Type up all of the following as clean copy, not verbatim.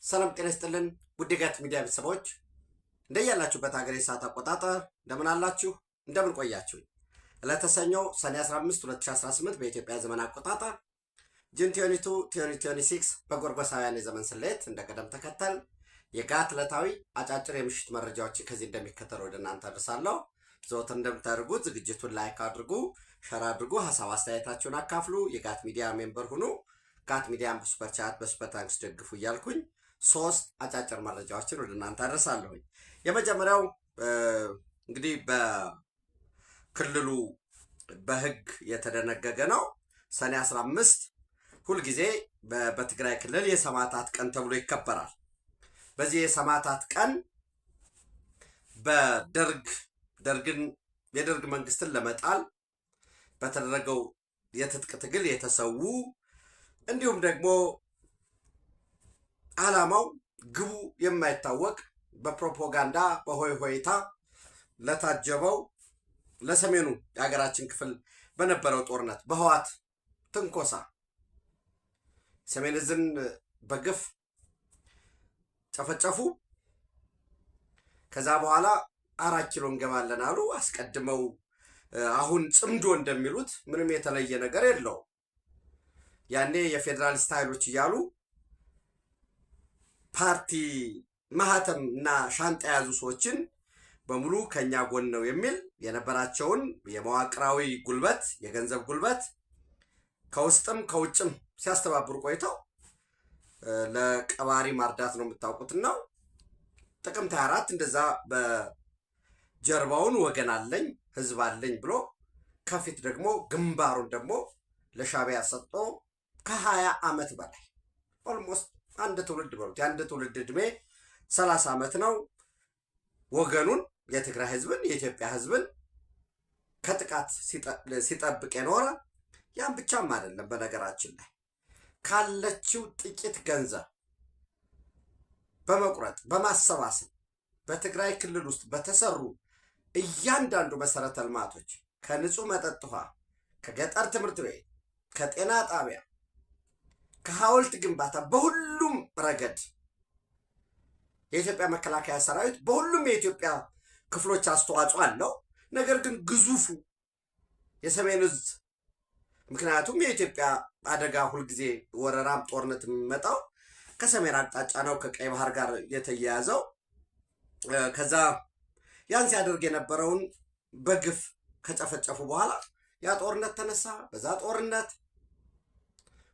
ሰላም ጤና ይስጥልን ውድ የጋት ሚዲያ ቤተሰቦች እንደያላችሁበት ሀገር የሰዓት አቆጣጠር እንደምን አላችሁ? እንደምን ቆያችሁ? ዕለተ ሰኞ ሰኔ 15 2018 በኢትዮጵያ ዘመን አቆጣጠር ጁን 22 2026 በጎርጎሳውያን የዘመን ስሌት እንደ ቀደም ተከተል የጋት ዕለታዊ አጫጭር የምሽት መረጃዎች ከዚህ እንደሚከተለው ወደ እናንተ አድርሳለሁ። ዘወትር እንደምታደርጉት ዝግጅቱን ላይክ አድርጉ፣ ሸር አድርጉ፣ ሀሳብ አስተያየታችሁን አካፍሉ፣ የጋት ሚዲያ ሜምበር ሁኑ፣ ጋት ሚዲያን በሱፐር ቻት በሱፐር ታንክስ ደግፉ እያልኩኝ ሶስት አጫጭር መረጃዎችን ወደ እናንተ አደርሳለሁ። የመጀመሪያው እንግዲህ በክልሉ በህግ የተደነገገ ነው። ሰኔ 15 ሁልጊዜ በትግራይ ክልል የሰማዕታት ቀን ተብሎ ይከበራል። በዚህ የሰማዕታት ቀን የደርግ መንግስትን ለመጣል በተደረገው የትጥቅ ትግል የተሰዉ እንዲሁም ደግሞ ዓላማው ግቡ የማይታወቅ በፕሮፓጋንዳ በሆይ ሆይታ ለታጀበው ለሰሜኑ የሀገራችን ክፍል በነበረው ጦርነት በህዋት ትንኮሳ ሰሜን ዕዝን በግፍ ጨፈጨፉ። ከዛ በኋላ 4 ኪሎ እንገባለን አሉ። አስቀድመው አሁን ጽምዶ እንደሚሉት ምንም የተለየ ነገር የለውም። ያኔ የፌዴራሊስት ኃይሎች እያሉ ፓርቲ ማህተም እና ሻንጣ የያዙ ሰዎችን በሙሉ ከኛ ጎን ነው የሚል የነበራቸውን የመዋቅራዊ ጉልበት የገንዘብ ጉልበት ከውስጥም ከውጭም ሲያስተባብሩ ቆይተው ለቀባሪ ማርዳት ነው የምታውቁት ነው። ጥቅምት 24 እንደዛ በጀርባውን ወገን አለኝ ህዝብ አለኝ ብሎ ከፊት ደግሞ ግንባሩን ደግሞ ለሻዕቢያ ሰጥቶ ከ20 ዓመት በላይ ኦልሞስት አንድ ትውልድ በሉት የአንድ ትውልድ ዕድሜ 30 ዓመት ነው። ወገኑን የትግራይ ህዝብን የኢትዮጵያ ህዝብን ከጥቃት ሲጠብቅ የኖረ ያን ብቻም አይደለም። በነገራችን ላይ ካለችው ጥቂት ገንዘብ በመቁረጥ በማሰባሰብ በትግራይ ክልል ውስጥ በተሰሩ እያንዳንዱ መሰረተ ልማቶች ከንጹህ መጠጥ ውሃ፣ ከገጠር ትምህርት ቤት፣ ከጤና ጣቢያ፣ ከሐውልት ግንባታ በሁሉም ረገድ የኢትዮጵያ መከላከያ ሰራዊት በሁሉም የኢትዮጵያ ክፍሎች አስተዋጽኦ አለው። ነገር ግን ግዙፉ የሰሜን ዕዝ ምክንያቱም የኢትዮጵያ አደጋ ሁልጊዜ ወረራም ጦርነት የሚመጣው ከሰሜን አቅጣጫ ነው፣ ከቀይ ባህር ጋር የተያያዘው። ከዛ ያን ሲያደርግ የነበረውን በግፍ ከጨፈጨፉ በኋላ ያ ጦርነት ተነሳ። በዛ ጦርነት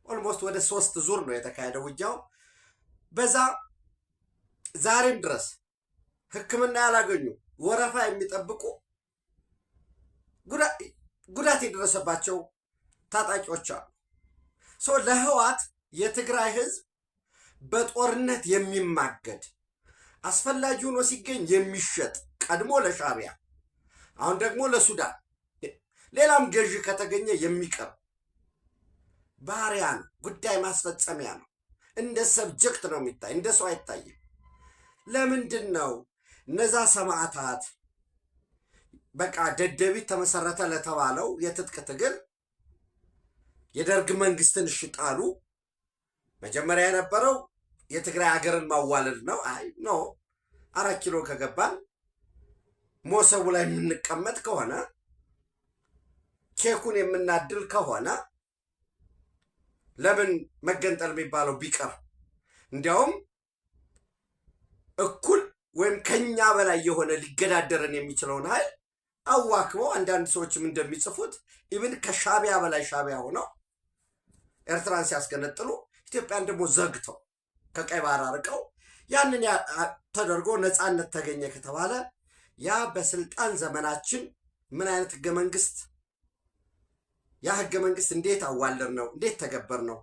ኦልሞስት ወደ 3 ዙር ነው የተካሄደው ውጊያው። በዛ ዛሬም ድረስ ሕክምና ያላገኙ ወረፋ የሚጠብቁ ጉዳት የደረሰባቸው ታጣቂዎች አሉ። ለህዋት የትግራይ ህዝብ በጦርነት የሚማገድ አስፈላጊ ሆኖ ሲገኝ የሚሸጥ ቀድሞ ለሻዕቢያ አሁን ደግሞ ለሱዳን ሌላም ገዢ ከተገኘ የሚቀር ባሪያ ነው። ጉዳይ ማስፈጸሚያ ነው። እንደ ሰብጀክት ነው የሚታይ፣ እንደ ሰው አይታይም። ለምንድን ነው እነዛ ሰማዕታት በቃ ደደቢት ተመሰረተ ለተባለው የትጥቅ ትግል የደርግ መንግስትን ሽጣሉ? መጀመሪያ የነበረው የትግራይ ሀገርን ማዋለድ ነው። አይ ኖ 4 ኪሎ ከገባን ሞሰቡ ላይ የምንቀመጥ ከሆነ ኬኩን የምናድል ከሆነ ለምን መገንጠል የሚባለው ቢቀር፣ እንዲያውም እኩል ወይም ከኛ በላይ የሆነ ሊገዳደረን የሚችለውን ኃይል አዋክበው አንዳንድ ሰዎችም እንደሚጽፉት ኢብን ከሻዕቢያ በላይ ሻዕቢያ ሆነው ኤርትራን ሲያስገነጥሉ ኢትዮጵያን ደግሞ ዘግተው ከቀይ ባህር አርቀው ያንን ተደርጎ ነፃነት ተገኘ ከተባለ ያ በስልጣን ዘመናችን ምን አይነት ህገ መንግስት ያ ህገ መንግስት እንዴት አዋለር ነው? እንዴት ተገበር ነው?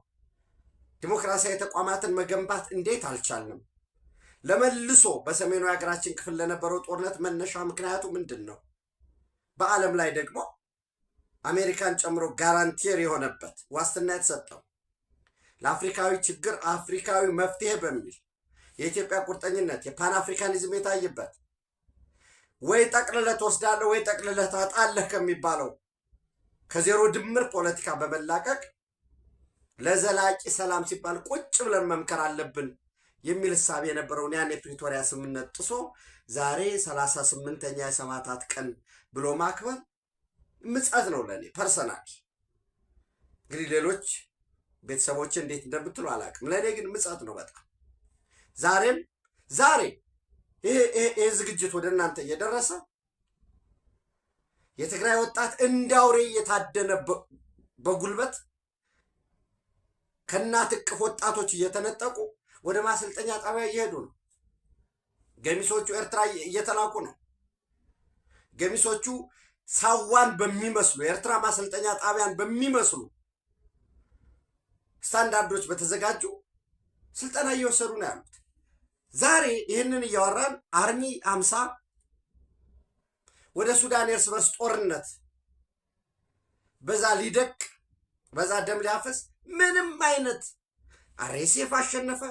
ዲሞክራሲያዊ ተቋማትን መገንባት እንዴት አልቻልንም? ለመልሶ በሰሜኑ የሀገራችን ክፍል ለነበረው ጦርነት መነሻ ምክንያቱ ምንድን ነው? በዓለም ላይ ደግሞ አሜሪካን ጨምሮ ጋራንቲር የሆነበት ዋስትና የተሰጠው ለአፍሪካዊ ችግር አፍሪካዊ መፍትሄ በሚል የኢትዮጵያ ቁርጠኝነት የፓን አፍሪካኒዝም የታየበት ወይ ጠቅልለህ ትወስዳለህ ወይ ጠቅልለህ ታጣለህ ከሚባለው ከዜሮ ድምር ፖለቲካ በመላቀቅ ለዘላቂ ሰላም ሲባል ቁጭ ብለን መምከር አለብን የሚል ሐሳብ የነበረውን ያን የፕሪቶሪያ ስምምነት ጥሶ ዛሬ 38ኛ የሰማዕታት ቀን ብሎ ማክበር ምጸት ነው ለኔ ፐርሰናሊ። እንግዲህ ሌሎች ቤተሰቦች እንዴት እንደምትሉ አላውቅም። ለኔ ግን ምጸት ነው በጣም። ዛሬ ይሄ ዝግጅት ወደ እናንተ እየደረሰ የትግራይ ወጣት እንዳውሬ እየታደነ በጉልበት ከእናት እቅፍ ወጣቶች እየተነጠቁ ወደ ማሰልጠኛ ጣቢያ እየሄዱ ነው። ገሚሶቹ ኤርትራ እየተላኩ ነው። ገሚሶቹ ሳዋን በሚመስሉ የኤርትራ ማሰልጠኛ ጣቢያን በሚመስሉ ስታንዳርዶች በተዘጋጁ ስልጠና እየወሰዱ ነው ያሉት። ዛሬ ይህንን እያወራን አርሚ 50 ወደ ሱዳን እርስ በርስ ጦርነት በዛ ሊደቅ በዛ ደም ሊያፈስ ምንም አይነት አርኤስኤፍ አሸነፈ፣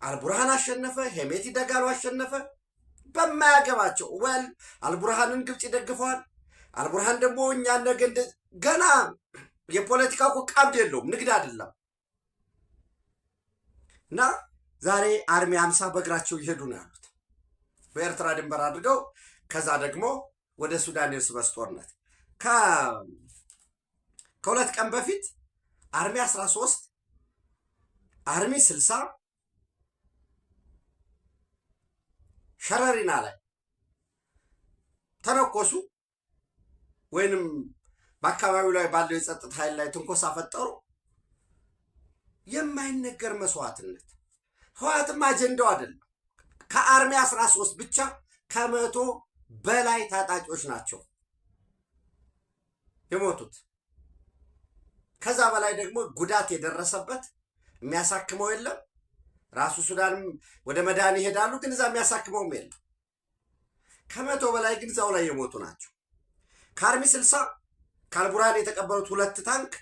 አልቡርሃን አሸነፈ፣ ሄሜቲ ደጋሎ አሸነፈ በማያገባቸው ወል አልቡርሃንን ግብጽ ይደግፈዋል። አልቡርሃን ደግሞ እኛ ነገ ገና የፖለቲካ እኮ ቀብድ የለውም፣ ንግድ አይደለም። እና ዛሬ አርሚ 50 በእግራቸው ይሄዱ ነው ያሉት በኤርትራ ድንበር አድርገው ከዛ ደግሞ ወደ ሱዳን እርስ በርስ ጦርነት ከሁለት ቀን በፊት አርሚ 13 አርሚ 60 ሸረሪና ላይ ተነኮሱ ወይንም በአካባቢው ላይ ባለው የጸጥታ ኃይል ላይ ትንኮሳ ፈጠሩ። የማይነገር መስዋዕትነት። ህወሓትም አጀንዳው አይደለም። ከአርሚ 13 ብቻ ከ100 በላይ ታጣቂዎች ናቸው የሞቱት። ከዛ በላይ ደግሞ ጉዳት የደረሰበት የሚያሳክመው የለም። ራሱ ሱዳንም ወደ መዳን ይሄዳሉ፣ ግን እዛ የሚያሳክመውም የለም። ከ100 በላይ ግን እዛው ላይ የሞቱ ናቸው። ከአርሚ 60 ከአልቡርሃን የተቀበሉት 2 ታንክ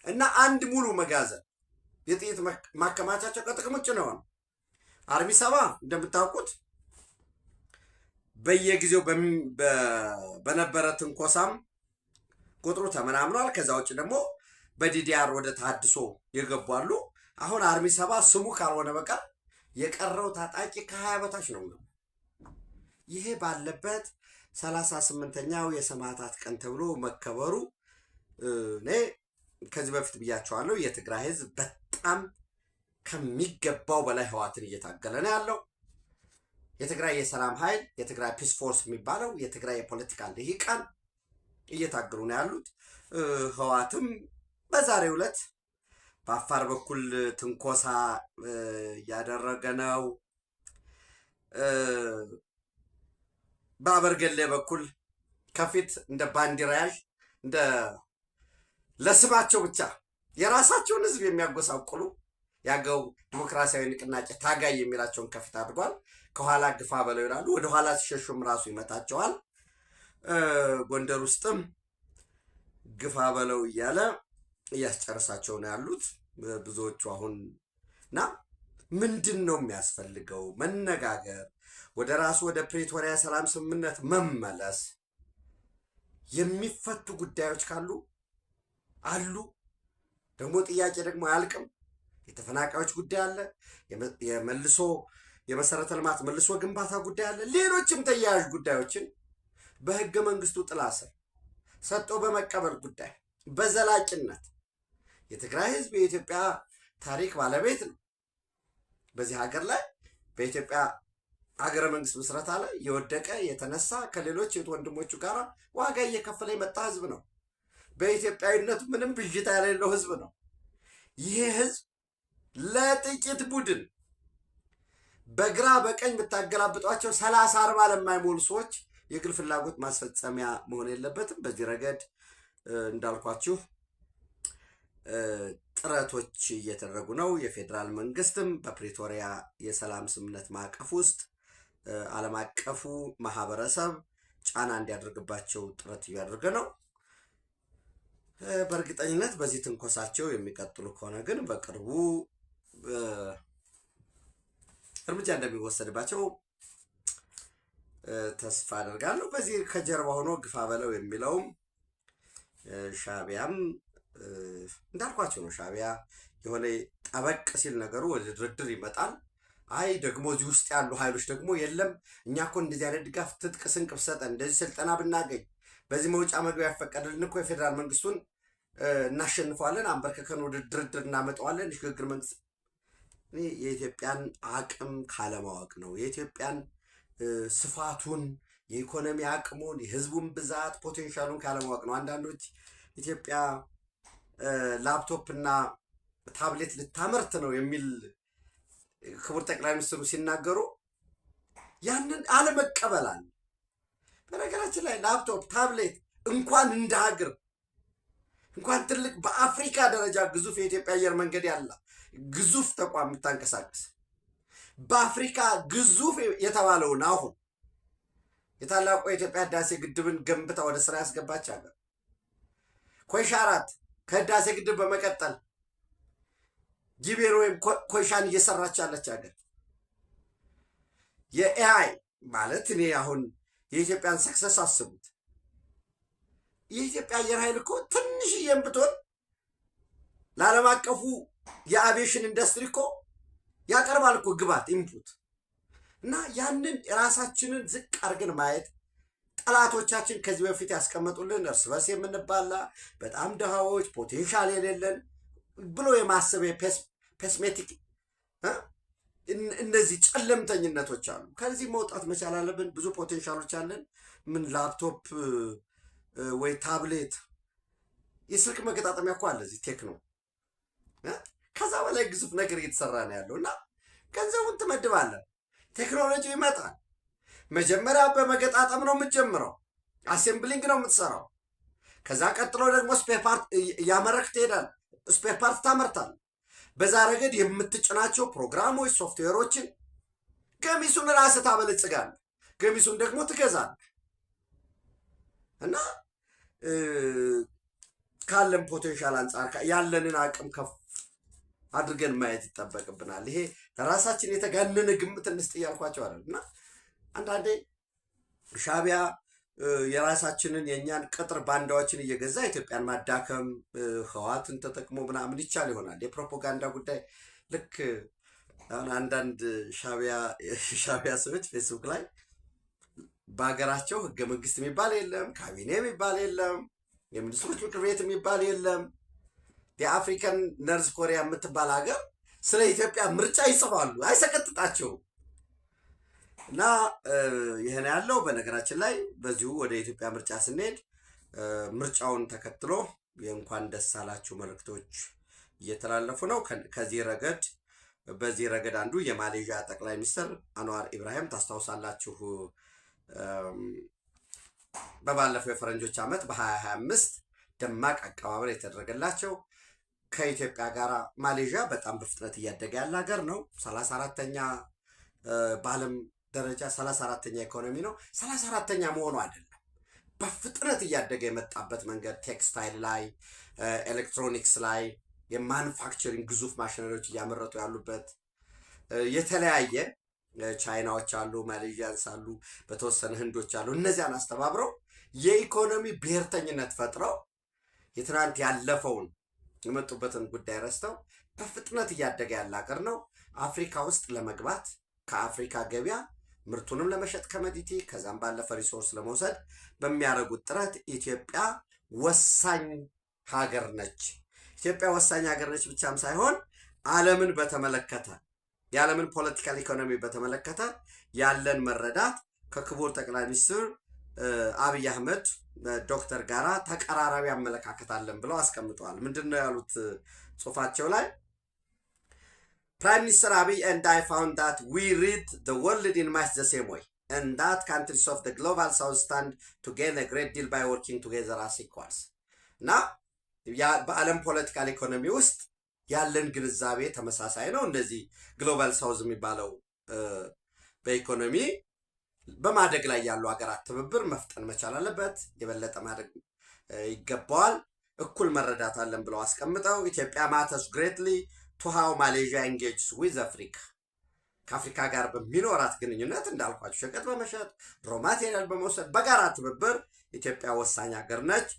እና 1 ሙሉ መጋዘን የጥይት ማከማቻቸው ከጥቅም ውጭ ነው። አርሚ 70 እንደምታውቁት በየጊዜው በነበረ ትንኮሳም ቁጥሩ ተመናምኗል። ከዛ ውጭ ደግሞ በዲዲአር ወደ ተሐድሶ የገባሉ። አሁን አርሚ 70 ስሙ ካልሆነ በቀር የቀረው ታጣቂ ከ20 በታች ነው። ይሄ ባለበት 38ኛው የሰማዕታት ቀን ተብሎ መከበሩ እኔ ከዚህ በፊት ብያቸዋለሁ። የትግራይ ህዝብ በጣም ከሚገባው በላይ ህወሓትን እየታገለ ነው ያለው። የትግራይ የሰላም ኃይል የትግራይ ፒስ ፎርስ የሚባለው የትግራይ የፖለቲካ ልሂቃን እየታገሉ ነው ያሉት። ህወሓትም በዛሬው ዕለት በአፋር በኩል ትንኮሳ እያደረገ ነው። በአበርገሌ በኩል ከፊት እንደ ባንዲራ ያዥ እንደ ለስማቸው ብቻ የራሳቸውን ህዝብ የሚያጎሳቁሉ ያገው ዲሞክራሲያዊ ንቅናቄ ታጋይ የሚላቸውን ከፊት አድርጓል። ከኋላ ግፋ በለው ይላሉ። ወደ ኋላ ሲሸሹም ራሱ ይመታቸዋል። ጎንደር ውስጥም ግፋ በለው እያለ እያስጨርሳቸው ነው ያሉት ብዙዎቹ። አሁን እና ምንድን ነው የሚያስፈልገው? መነጋገር፣ ወደ ራሱ ወደ ፕሪቶሪያ ሰላም ስምምነት መመለስ። የሚፈቱ ጉዳዮች ካሉ አሉ። ደግሞ ጥያቄ ደግሞ አያልቅም። የተፈናቃዮች ጉዳይ አለ። የመሰረተ ልማት መልሶ ግንባታ ጉዳይ አለ። ሌሎችም ተያያዥ ጉዳዮችን በህገ መንግስቱ ጥላ ስር ሰጥቶ በመቀበል ጉዳይ በዘላቂነት የትግራይ ህዝብ የኢትዮጵያ ታሪክ ባለቤት ነው። በዚህ ሀገር ላይ በኢትዮጵያ ሀገረ መንግስት ምስረታ ላይ የወደቀ የተነሳ ከሌሎች ወንድሞቹ ጋር ዋጋ እየከፈለ የመጣ ህዝብ ነው። በኢትዮጵያዊነቱ ምንም ብዥታ የሌለው ህዝብ ነው። ይህ ህዝብ ለጥቂት ቡድን በግራ በቀኝ ብታገላብጧቸው 30-40 ለማይሞሉ ሰዎች የግል ፍላጎት ማስፈጸሚያ መሆን የለበትም። በዚህ ረገድ እንዳልኳችሁ ጥረቶች እየተደረጉ ነው። የፌዴራል መንግስትም በፕሪቶሪያ የሰላም ስምምነት ማዕቀፍ ውስጥ ዓለም አቀፉ ማህበረሰብ ጫና እንዲያደርግባቸው ጥረት እያደረገ ነው። በእርግጠኝነት በዚህ ትንኮሳቸው የሚቀጥሉ ከሆነ ግን በቅርቡ እርምጃ እንደሚወሰድባቸው ተስፋ አደርጋለሁ። በዚህ ከጀርባ ሆኖ ግፋ በለው የሚለውም ሻዕቢያም እንዳልኳቸው ነው። ሻዕቢያ የሆነ ጠበቅ ሲል ነገሩ ወደ ድርድር ይመጣል። አይ ደግሞ እዚህ ውስጥ ያሉ ኃይሎች ደግሞ የለም እኛ እኮ እንደዚህ አይነት ድጋፍ ትጥቅ ስንቅ ብሰጠን እንደዚህ ስልጠና ብናገኝ በዚህ መውጫ መግቢያ ያፈቀደልን እኮ የፌዴራል መንግስቱን እናሸንፈዋለን፣ አንበርከከን ወደ ድርድር እናመጣዋለን። የሽግግር መንግስት የኢትዮጵያን አቅም ካለማወቅ ነው። የኢትዮጵያን ስፋቱን፣ የኢኮኖሚ አቅሙን፣ የህዝቡን ብዛት፣ ፖቴንሻሉን ካለማወቅ ነው። አንዳንዶች ኢትዮጵያ ላፕቶፕ እና ታብሌት ልታመርት ነው የሚል ክቡር ጠቅላይ ሚኒስትሩ ሲናገሩ ያንን አለመቀበላል። በነገራችን ላይ ላፕቶፕ ታብሌት እንኳን እንደ ሀገር እንኳን ትልቅ በአፍሪካ ደረጃ ግዙፍ የኢትዮጵያ አየር መንገድ ያለ ግዙፍ ተቋም የምታንቀሳቀስ በአፍሪካ ግዙፍ የተባለውን አሁን የታላቁ የኢትዮጵያ ህዳሴ ግድብን ገንብታ ወደ ስራ ያስገባች ሀገር ኮይሻ 4 ከህዳሴ ግድብ በመቀጠል ጂቤር ወይም ኮይሻን እየሰራች ያለች ሀገር የኤአይ ማለት እኔ አሁን የኢትዮጵያን ሰክሰስ አስቡት። የኢትዮጵያ አየር ኃይል እኮ ትንሽዬም ብትሆን ለዓለም አቀፉ የአቪዬሽን ኢንዱስትሪ እኮ ያቀርባል እኮ ግባት ኢንፑት እና ያንን ራሳችንን ዝቅ አድርገን ማየት ጠላቶቻችን ከዚህ በፊት ያስቀመጡልን እርስ በርስ የምንባላ በጣም ድሃዎች ፖቴንሻል የሌለን ብሎ የማሰብ ፔስሜቲክ እነዚህ ጨለምተኝነቶች አሉ። ከዚህ መውጣት መቻል አለብን። ብዙ ፖቴንሻሎች አለን። ምን ላፕቶፕ ወይ ታብሌት የስልክ መገጣጠሚያ እኮ አለ እዚህ ቴክኖ። ከዛ በላይ ግዙፍ ነገር እየተሰራ ነው ያለው እና ገንዘቡን ትመድባለን። ቴክኖሎጂ ይመጣል። መጀመሪያ በመገጣጠም ነው የምትጀምረው፣ አሴምብሊንግ ነው የምትሰራው። ከዛ ቀጥሎ ደግሞ ስፔር ፓርት እያመረክ ትሄዳል። ስፔር ፓርት ታመርታል። በዛ ረገድ የምትጭናቸው ፕሮግራሞች፣ ሶፍትዌሮችን ገሚሱን ራስህ ታበለጽጋለህ፣ ገሚሱን ደግሞ ትገዛለህ እና ካለን ፖቴንሻል አንጻር ያለንን አቅም ከፍ አድርገን ማየት ይጠበቅብናል። ይሄ ለራሳችን የተጋነነ ግምት እንስጥ እያልኳቸው አይደል እና አንዳንዴ ሻዕቢያ የራሳችንን የእኛን ቅጥር ባንዳዎችን እየገዛ ኢትዮጵያን ማዳከም ህዋትን ተጠቅሞ ምናምን ይቻል ይሆናል። የፕሮፓጋንዳ ጉዳይ ልክ አንዳንድ ሻዕቢያ ሰዎች ፌስቡክ ላይ በሀገራቸው ህገ መንግስት የሚባል የለም፣ ካቢኔ የሚባል የለም፣ የሚኒስትሮች ምክር ቤት የሚባል የለም። የአፍሪካን ነርዝ ኮሪያ የምትባል ሀገር ስለ ኢትዮጵያ ምርጫ ይጽፋሉ፣ አይሰቀጥጣቸውም። እና ይህን ያለው በነገራችን ላይ በዚሁ ወደ ኢትዮጵያ ምርጫ ስንሄድ ምርጫውን ተከትሎ የእንኳን ደስ አላችሁ መልእክቶች እየተላለፉ ነው። በዚህ ረገድ አንዱ የማሌዥያ ጠቅላይ ሚኒስትር አንዋር ኢብራሂም ታስታውሳላችሁ፣ በባለፈው የፈረንጆች ዓመት በ2025 ደማቅ አቀባበል የተደረገላቸው ከኢትዮጵያ ጋር ማሌዥያ በጣም በፍጥነት እያደገ ያለ ሀገር ነው። 34ተኛ በዓለም ደረጃ 34ተኛ ኢኮኖሚ ነው። 34ተኛ መሆኑ አይደለም፣ በፍጥነት እያደገ የመጣበት መንገድ ቴክስታይል ላይ፣ ኤሌክትሮኒክስ ላይ የማኑፋክቸሪንግ ግዙፍ ማሽነሪዎች እያመረቱ ያሉበት የተለያየ ቻይናዎች አሉ፣ ማሌዥያንስ አሉ፣ በተወሰነ ህንዶች አሉ። እነዚያን አስተባብረው የኢኮኖሚ ብሔርተኝነት ፈጥረው የትናንት ያለፈውን የመጡበትን ጉዳይ ረስተው በፍጥነት እያደገ ያለ ሀገር ነው። አፍሪካ ውስጥ ለመግባት ከአፍሪካ ገበያ ምርቱንም ለመሸጥ ከመዲቲ ከዛም ባለፈ ሪሶርስ ለመውሰድ በሚያደርጉት ጥረት ኢትዮጵያ ወሳኝ ሀገር ነች። ኢትዮጵያ ወሳኝ ሀገር ነች ብቻም ሳይሆን ዓለምን በተመለከተ የዓለምን ፖለቲካል ኢኮኖሚ በተመለከተ ያለን መረዳት ከክቡር ጠቅላይ ሚኒስትር አብይ አህመድ ዶክተር ጋራ ተቀራራቢ አመለካከት አለን ብለው አስቀምጠዋል። ምንድነው ያሉት ጽሁፋቸው ላይ? Prime Minister Abiy and I found that we read the world in much the same way and that countries of the global south stand to gain a great deal by working together as equals. እና በዓለም ፖለቲካል ኢኮኖሚ ውስጥ ያለን ግንዛቤ ተመሳሳይ ነው። እንደዚህ ግሎባል ሳውዝ የሚባለው በኢኮኖሚ በማደግ ላይ ያሉ ሀገራት ትብብር መፍጠን መቻል አለበት፣ የበለጠ ማደግ ይገባዋል፣ እኩል መረዳት አለን ብለው አስቀምጠው ኢትዮጵያ matters greatly to how Malaysia engages with Africa ከአፍሪካ ጋር በሚኖራት ግንኙነት እንዳልኳቸው ሸቀጥ በመሸጥ ሮ ማቴሪያል በመውሰድ በጋራ ትብብር ኢትዮጵያ ወሳኝ ሀገር ነች።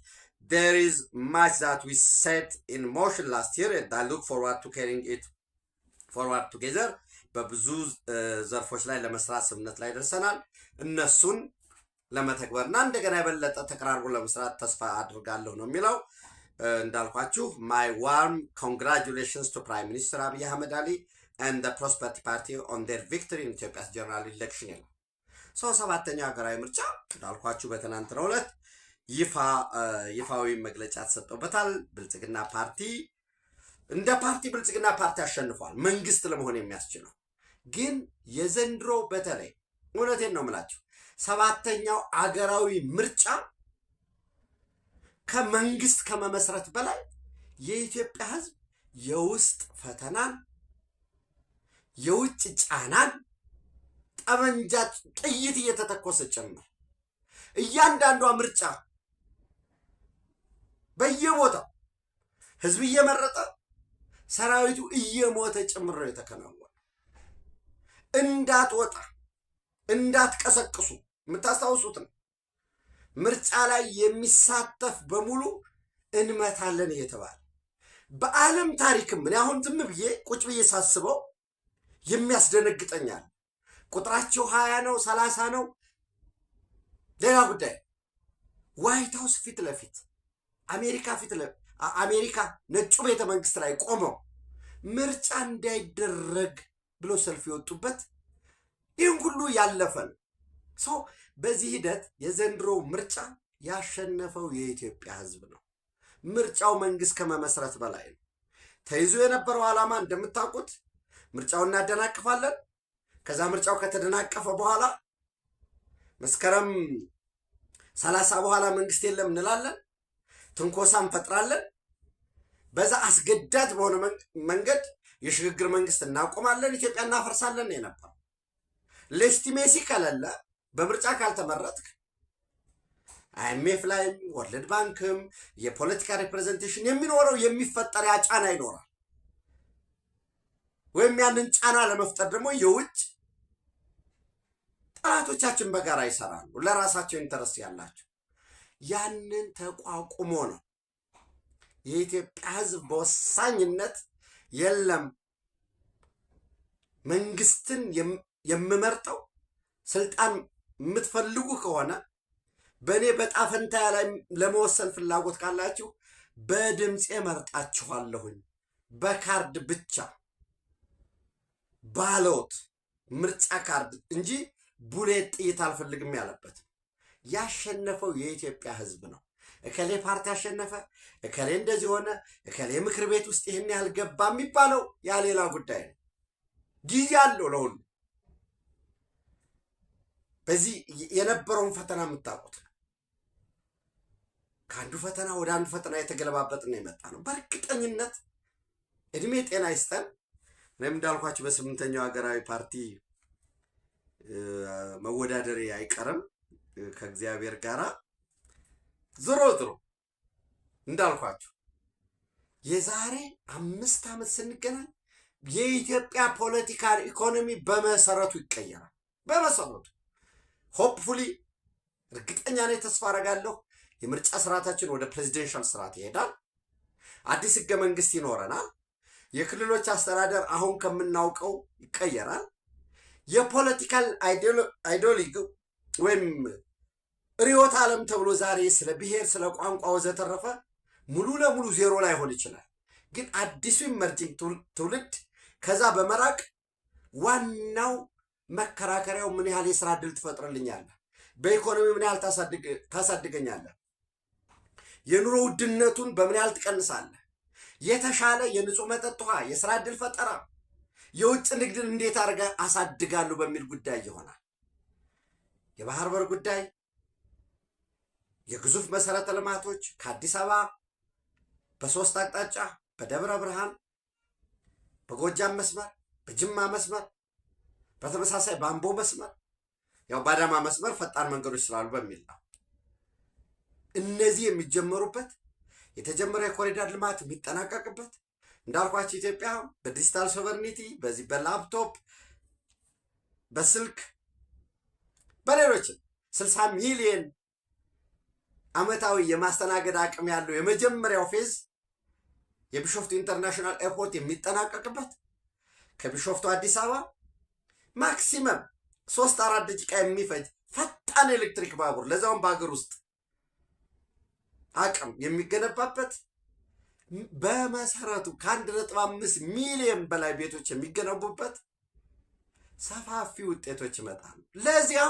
There is much that we set in motion last year and I look forward to carrying it ፎርዋርድ ቱጌዘር በብዙ ዘርፎች ላይ ለመስራት ስምምነት ላይ ደርሰናል። እነሱን ለመተግበርና እንደገና የበለጠ ተቀራርቦ ለመስራት ተስፋ አድርጋለሁ ነው የሚለው። እንዳልኳችሁ ማይ ዋርም ኮንግራጁሌሽንስ ቱ ፕራይም ሚኒስትር አብይ አህመድ አሊ and the Prosperity Party on their victory in Ethiopia's general election ይላል። ሰባተኛው ሀገራዊ ምርጫ እንዳልኳችሁ በትናንትናው ዕለት ይፋዊ መግለጫ ተሰጥቶበታል። ብልጽግና ፓርቲ እንደ ፓርቲ ብልጽግና ፓርቲ አሸንፏል፣ መንግስት ለመሆን የሚያስችለው ግን የዘንድሮ በተለይ እውነቴን ነው የምላችሁ ሰባተኛው አገራዊ ምርጫ ከመንግስት ከመመስረት በላይ የኢትዮጵያ ህዝብ የውስጥ ፈተናን የውጭ ጫናን ጠመንጃ ጥይት እየተተኮሰ ጭምር እያንዳንዷ ምርጫ በየቦታው ህዝብ እየመረጠ ሰራዊቱ እየሞተ ጭምር ነው የተከናወነ። እንዳትወጣ እንዳትቀሰቅሱ የምታስታውሱት ነው። ምርጫ ላይ የሚሳተፍ በሙሉ እንመታለን እየተባለ በዓለም ታሪክም እኔ አሁን ዝም ብዬ ቁጭ ብዬ ሳስበው የሚያስደነግጠኛል። ቁጥራቸው 20 ነው 30 ነው ሌላ ጉዳይ። ዋይት ሃውስ ፊት ለፊት አሜሪካ ነጩ ቤተ መንግስት ላይ ቆመው ምርጫ እንዳይደረግ ብሎ ሰልፍ የወጡበት ይህን ሁሉ ያለፈ ነው። ሰው በዚህ ሂደት የዘንድሮ ምርጫ ያሸነፈው የኢትዮጵያ ህዝብ ነው። ምርጫው መንግስት ከመመስረት በላይ ነው። ተይዞ የነበረው ዓላማ እንደምታውቁት ምርጫው እናደናቅፋለን። ከዛ ምርጫው ከተደናቀፈ በኋላ መስከረም 30 በኋላ መንግስት የለም እንላለን፣ ትንኮሳ እንፈጥራለን። በዛ አስገዳጅ በሆነ መንገድ የሽግግር መንግስት እናቆማለን፣ ኢትዮጵያ እናፈርሳለን የነበረው። ሌጂቲሜሲ ከሌለ በምርጫ ካልተመረጥክ አይኤምኤፍ ላይም ወርልድ ባንክም የፖለቲካ ሪፕሬዘንቴሽን የሚኖረው የሚፈጠር ያ ጫና ይኖራል። ወይም ያንን ጫና ለመፍጠር ደግሞ የውጭ ጠላቶቻችን በጋራ ይሰራሉ፣ ለራሳቸው ኢንተረስት ያላቸው። ያንን ተቋቁሞ ነው የኢትዮጵያ ህዝብ በወሳኝነት የለም መንግስትን የምመርጠው ስልጣን የምትፈልጉ ከሆነ በእኔ በጣፈንታ ላይ ለመወሰን ፍላጎት ካላችሁ በድምፄ መርጣችኋለሁኝ፣ በካርድ ብቻ ባሎት ምርጫ ካርድ እንጂ ቡሌት ጥይት አልፈልግም ያለበት ያሸነፈው የኢትዮጵያ ህዝብ ነው። እከሌ ፓርቲ አሸነፈ፣ እከሌ እንደዚህ ሆነ፣ እከሌ ምክር ቤት ውስጥ ይህን ያህል ገባ የሚባለው ያ ሌላ ጉዳይ ነው። ጊዜ አለው ለሁሉ። በዚህ የነበረውን ፈተና የምታውቁት ከአንዱ ፈተና ወደ አንዱ ፈተና የተገለባበጥና የመጣ ነው። በእርግጠኝነት እድሜ ጤና ይስጠን። እኔም እንዳልኳችሁ በስምንተኛው ሀገራዊ ፓርቲ መወዳደሬ አይቀርም ከእግዚአብሔር ጋራ። ዞሮ እንዳልኳችሁ የዛሬ 5 ዓመት ስንገናኝ የኢትዮጵያ ፖለቲካል ኢኮኖሚ በመሰረቱ ይቀየራል። በመሰረቱ ሆፕፉሊ እርግጠኛ ነኝ፣ ተስፋ አደርጋለሁ። የምርጫ ስርዓታችን ወደ ፕሬዚደንሻል ስርዓት ይሄዳል። አዲስ ህገ መንግስት ይኖረናል። የክልሎች አስተዳደር አሁን ከምናውቀው ይቀየራል። የፖለቲካል አይዲዮሎጂ ወይም ርዕዮተ ዓለም ተብሎ ዛሬ ስለ ብሔር፣ ስለ ቋንቋ ወዘተረፈ ሙሉ ለሙሉ ዜሮ ላይሆን ይችላል። ግን አዲሱ ኢመርጂንግ ትውልድ ከዛ በመራቅ ዋናው መከራከሪያው ምን ያህል የስራ ዕድል ትፈጥርልኛለህ፣ በኢኮኖሚ ምን ያህል ታሳድገኛለህ፣ የኑሮ ውድነቱን በምን ያህል ትቀንሳለህ፣ የተሻለ የንጹህ መጠጥ ውሃ፣ የስራ ዕድል ፈጠራ፣ የውጭ ንግድን እንዴት አድርገህ አሳድጋለሁ በሚል ጉዳይ ይሆናል። የባህር በር ጉዳይ፣ የግዙፍ መሰረተ ልማቶች ከአዲስ አበባ በ3 አቅጣጫ በደብረ ብርሃን፣ በጎጃም መስመር፣ በጅማ መስመር፣ በተመሳሳይ በአምቦ መስመር፣ ያው በአዳማ መስመር ፈጣን መንገዶች ስላሉ በሚል ነው። እነዚህ የሚጀመሩበት የተጀመረ የኮሪደር ልማት የሚጠናቀቅበት እንዳልኳቸው ኢትዮጵያ በዲጂታል ሶቨርኒቲ በዚህ በላፕቶፕ በስልክ በሌሎችም 60 ሚሊዮን ዓመታዊ የማስተናገድ አቅም ያለው የመጀመሪያው ፌዝ የቢሾፍቱ ኢንተርናሽናል ኤርፖርት የሚጠናቀቅበት ከቢሾፍቱ አዲስ አበባ ማክሲመም 3-4 ደቂቃ የሚፈጅ ፈጣን ኤሌክትሪክ ባቡር ለዛውም በሀገር ውስጥ አቅም የሚገነባበት በመሰረቱ ከ1.5 ሚሊዮን በላይ ቤቶች የሚገነቡበት ሰፋፊ ውጤቶች ይመጣሉ። ለዚያ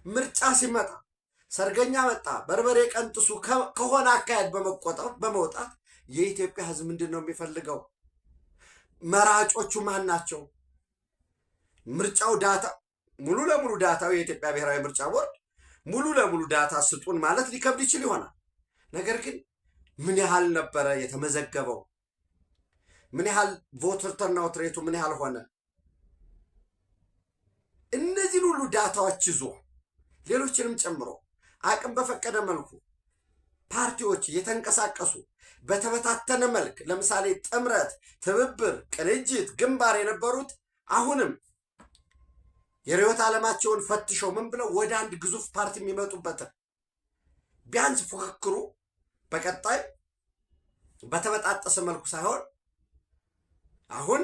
ምርጫ ሲመጣ ሰርገኛ መጣ በርበሬ ቀንጥሱ ከሆነ አካሄድ በመውጣት የኢትዮጵያ ሕዝብ ምንድን ነው የሚፈልገው? መራጮቹ ማን ናቸው? ምርጫው ዳታ ሙሉ ለሙሉ ዳታው የኢትዮጵያ ብሔራዊ ምርጫ ቦርድ ሙሉ ለሙሉ ዳታ ስጡን ማለት ሊከብድ ይችል ይሆናል። ነገር ግን ምን ያህል ነበረ የተመዘገበው? ምን ያህል ቮተር ተርናውት ሬቱ ምን ያህል ሆነ? እነዚህን ሁሉ ዳታዎች ይዞ ሌሎችንም ጨምሮ አቅም በፈቀደ መልኩ ፓርቲዎች እየተንቀሳቀሱ በተበታተነ መልክ ለምሳሌ ጥምረት፣ ትብብር፣ ቅንጅት፣ ግንባር የነበሩት አሁንም የርዕዮተ ዓለማቸውን ፈትሸው ምን ብለው ወደ አንድ ግዙፍ ፓርቲ የሚመጡበትን ቢያንስ ፉክክሩ በቀጣይ በተበጣጠሰ መልኩ ሳይሆን አሁን